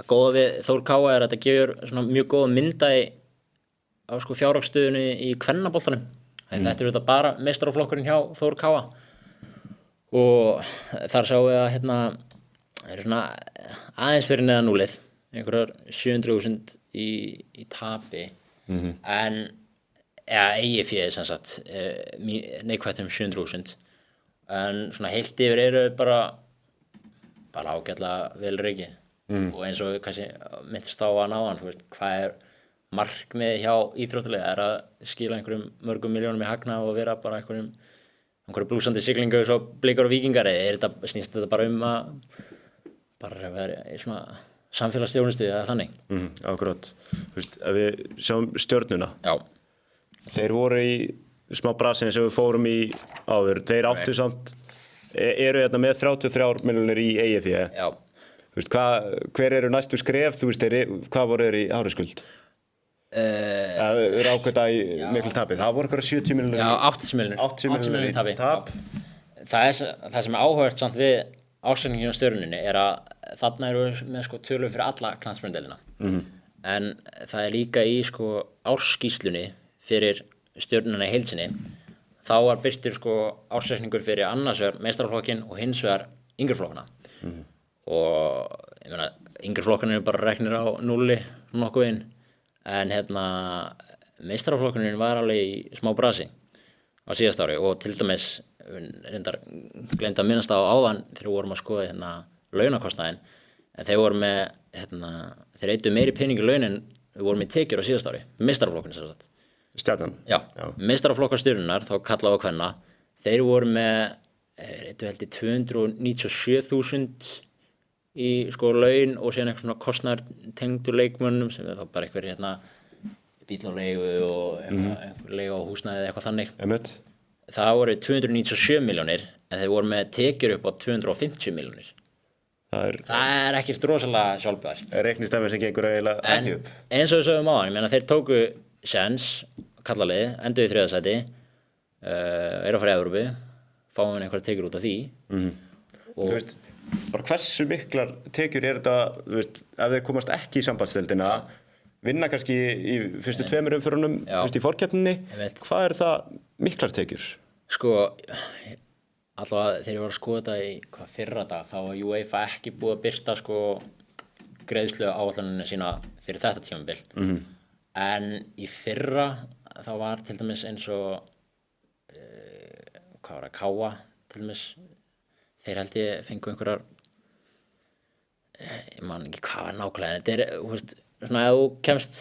góða við Þór Káa er að þetta gefur svona mjög góða myndaði á sko fjárhagsstöðunni í kvennaboltanum. Þetta er auðvitað bara meistaraflokkurinn hjá Þór Káa og þar sjáum við að eru svona aðeins fyrir neðan núlið, einhverjar 700.000 í tapi en eigið fé sem sagt neikvætt 700.000 en svona heilt yfir eru bara ágætlega vel reikið og eins og kannski myndist á að náðan, þú veist, hvað er markmið hjá íþróttulega er að skila einhverjum mörgum milljónum í hagnað og vera bara einhverju blúsandi siglingu svo Blikar og Víkingar snýst þetta bara að bara vera í svona samfélagsþjónustu eða þannig. Akkurat. Þú veist, ef við sjáum Stjörnuna. Já. Þeir voru í smá brasin sem við fórum í áður. Þeir áttu samt, eru með 33 milljónir í eigið fé. Já. Þú veist, hver eru næstu skref? Þú veist, hvað voru þeir í áriskuld? Rákvæta í miklu tapi. Það voru eitthvað 70 milljónir. Já, 80 milljónir í tapi. Það sem er áhugavert samt við ársreikninginn á Stjörnunni er að þarna eru með sko tölur fyrir alla knattspyrnudeildina. En það er líka í sko ársskýrslunni fyrir Stjörnuna í heild sinni. Þá var birtur sko ársreikningur fyrir annars vegar meistaraflokkinn og hins vegar yngreflokkana. Og ég meina yngreflokkarnir eru bara reknir á núlli nokkuð inn. En meistaraflokkurinn var alveg í smá brasi á síðast ári og til dæmis reyndar gleymd að minnast á áðan þegar við vorum að skoða launakostnaðinn en þeir voru með þeir eyddu meiri pening í laun en við vorum með tekjur á síðast ári meistaraflokkurinn sem sagt. Stjarnan? Já. Meistaraflokkar Stjörnunnar þá kallaði á kvenna þeir voru með eyddu held í 297.000 í sko laun og síðan eitthvað svona kostnaður tengdu leikmönnum sem er þá bara einhver bílaleigu og einhver leigu á húsnæði eða eitthvað þannig. Það voru 297 milljónir en þeir voru með tekjur upp á 250 milljónir. Það er ekkert rosalega sjálfbært. Reiknistæmi sem gengur eiginlega ekki upp. En eins og við sögum áðan, ég meina þeir tóku séns, kallalið, enduðu í 3. sæti, eru að fara í Evrópu, fáum við einhverja tekjur út af því. Og þú veist, bara hversu miklar tekjur þetta, þú veist, ef þeir komast ekki í sambandsdeildina, vinna kannski í fyrstu 2 umferðunum, þú veist, í forkeppninni, hvað það miklar tekjur? Sko, allavega þegar ég var að skoða þetta í fyrra dag, þá var UEFA ekki búið að birta sko greiðslu áætlunina sína fyrir þetta tímabil. En í fyrra þá var til dæmis eins og hvað var að Káa til dæmis, þeir held ég fengu einhverjar ég man ekki hvað var nákvæmlega, en þetta þú veist, svona ef þú kemst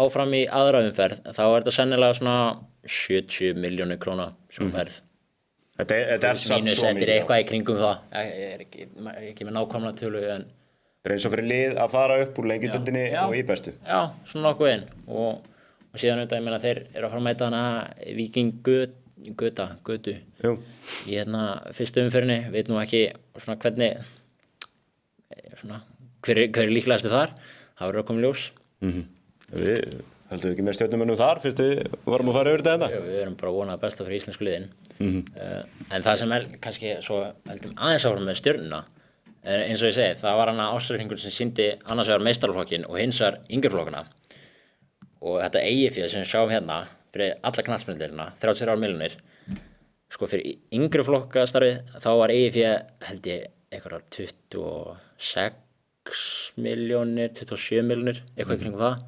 áfram í aðra umferð þá þetta sennilega svona 70 milljónir króna sem ferð. Þetta er samt Mínus, svo þetta eitthvað í kringum það. Ég er ekki með nákvæmlega tölu, en Það er eins og fyrir lið að fara upp úr lengjudeildinni og í bestu. Já, svona nokkuð inn. Og síðan auðvitað, ég meina, þeir eru að fara að mæta hana Víking Götu í fyrstu umferðinni. Veit nú ekki svona hvernig hver er líklegastu þar. Það verður að koma í ljós. Við heldum ekki með stjörnumönnum þar fyrst við varum að fara yfir þetta enda. Við erum bara að vona að besta fyrir íslensku liðin. En það sem er kannski svo heldum aðeins áfram með stjörnuna, eins og ég segi, það var hana ársreikningur sem sýndi annars vegar meistaraflokkinn og hins vegar yngriflokkana. Og þetta EIF sem við sjáum hérna fyrir alla knattspyrnudeildina, 33 milljónir. Sko fyrir yngriflokkastarfið þá var EIF held ég einhverjar 26 milljónir, 27 milljónir, eitthvað í kringum það.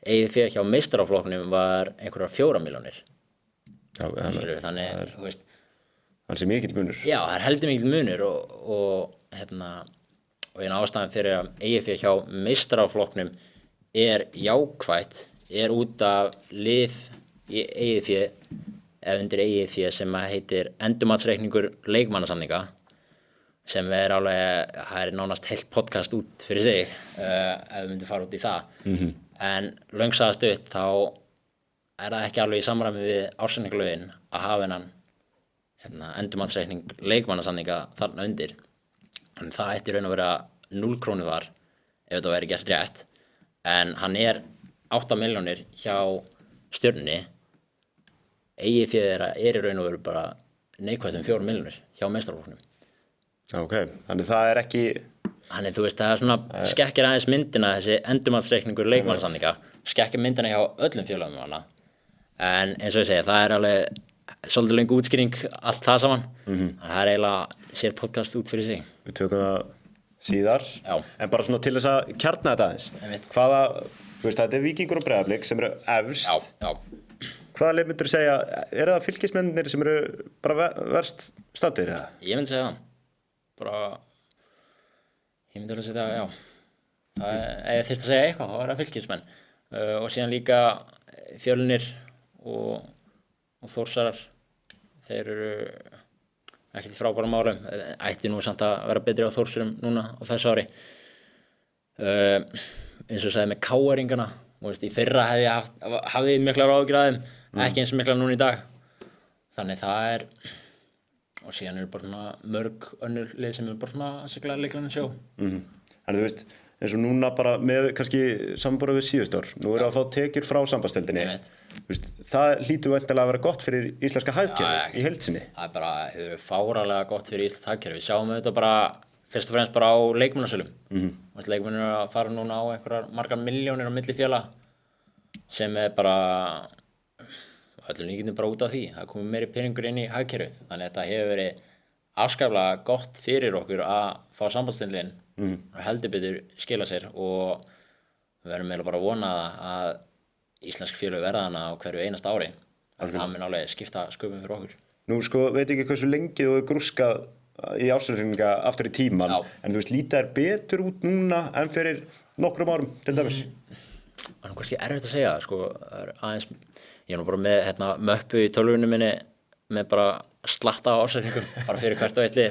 EIF hjá meistaraflokknum var einhverjar 4 milljónir. Þannig, þú veist, hann sé mikill munur. Já, það er heldur mikill munur og eina ástæðan fyrir að EIF hjá meistaraflokknum er jákvætt er út af lið í EIF eða undir EIF sem heitir endurmatsreikningur leikmannasamninga sem er alveg, það er nánast heilt podcast út fyrir sig ef við myndum fara út í það. En löngsaða stutt þá er það ekki alveg í samræmi við ársreikningalögin að hafa hennan endurmatsreikning leikmannasamninga þarna undir. En það ætti raun að vera 0 krónu þar ef þetta væri gert rétt. En hann er 8 milljónir hjá Stjörnunni. EIF er í raun og veru bara neikvætt 4 milljónir hjá meistaraflokknum. Ok, þannig það er ekki... Þannig þú veist, það er svona skekkir aðeins myndina þessi endurmatsreikningur leikmannasamninga, skekkir myndina hjá öllum félögum hana. En eins og ég segi, það er alveg svolítið löng útskýring allt það saman. Það er eiginlega sér podcast út fyrir sig. Við tökum það síðar. Já. En bara svona til þess að kjarna þetta aðeins. Hvaða, þú veist, þetta er Víkingur og Breiðablik sem eru efst. Já. Hvaða lið myndirðu segja, eru það fylkismennir sem eru bara verst staddir eða? Ég myndi segja það. Ég myndi alveg segja það, já. Ef ég þyrfti að segja eitthvað, þá er það fylkismenn. Og síðan líka Fjölnir og Þórsarar, þeir eru ekkert í frábærum málum, ætti nú samt að vera betri á Þórsurum núna á þessu ári. Eins og sagði með KR-ingana, í fyrra hafði ég miklar áhyggjur af þeim, ekki eins miklar núna í dag. Þannig það er, og síðan eru bara svona mörg önnur lið sem eru bara svona að sigla leiklarinn sjó. Þannig þú veist, eins og núna bara með kannski samanborið við síðust ár, nú eru að fá tekjur frá sambandsdeildinni. Það hlýtur væntanlega að vera gott fyrir íslenska hagkerfið í heild sinni. Það er bara, hefur fáralega gott fyrir íslenskt hagkerfið. Við sjáum þetta bara, fyrst og fremst bara á leikmannasölum. Leikmennir eru að fara núna á einhverjar margar milljónir á milli félaga sem er bara, öllum líkindum bara út af því. Það komið meiri peningur inn í hagkerfið. Þannig að þetta hefur verið afskaplega gott fyrir okkur að fá sambandsdeildin og heldur betur skila sér og við verðum eiginlega bara að vona að íslensk félög verða hana á hverju einasta ári. Það mun alveg skipta sköpum fyrir okkur. Nú veit ekki hversu lengi þú er grúskað í ársreikninga aftur í tíman, en þú veist, lítið er betur út núna en fyrir nokkrum árum til dæmis. Það er kannski erfitt að segja, það er aðeins, ég er nú bara með möppu í tölvunni minni með bara slatta á ársreikningum, bara fyrir hvert og eitt lið.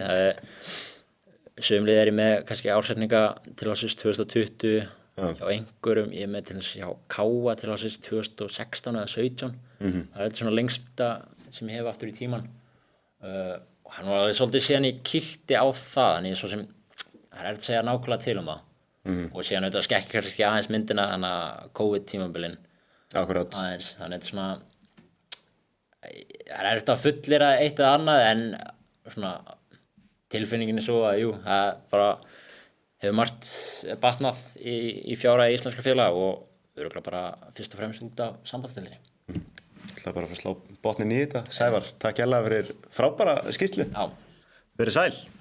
Sum lið er ég með kannski ársreikninga til ársins 2020, hjá einhverjum, ég er með til þess hjá Káa til ársins 2016 eða 17. Það er svona lengsta sem ég hef aftur í tíman. Og hann var alveg svolítið síðan ég kíkti á það, þannig svo sem það er að segja nákvæmlega til það. Og síðan auðvitað skekkir kannski aðeins myndina þannig að COVID-tímabilin. Akkurát. Aðeins, þannig þetta svona, það er eftir að fullera eitt eða annað en svona tilfinningin er svo að það bara hefur margt batnað í fjárhagi íslenska félaga og örugglega bara fyrst og fremst út af sambandsdeildinni. Ég ætla bara að slá botninn í þetta. Sævar, takk hérlega fyrir frábæra skýrslu. Já, Verið sæl.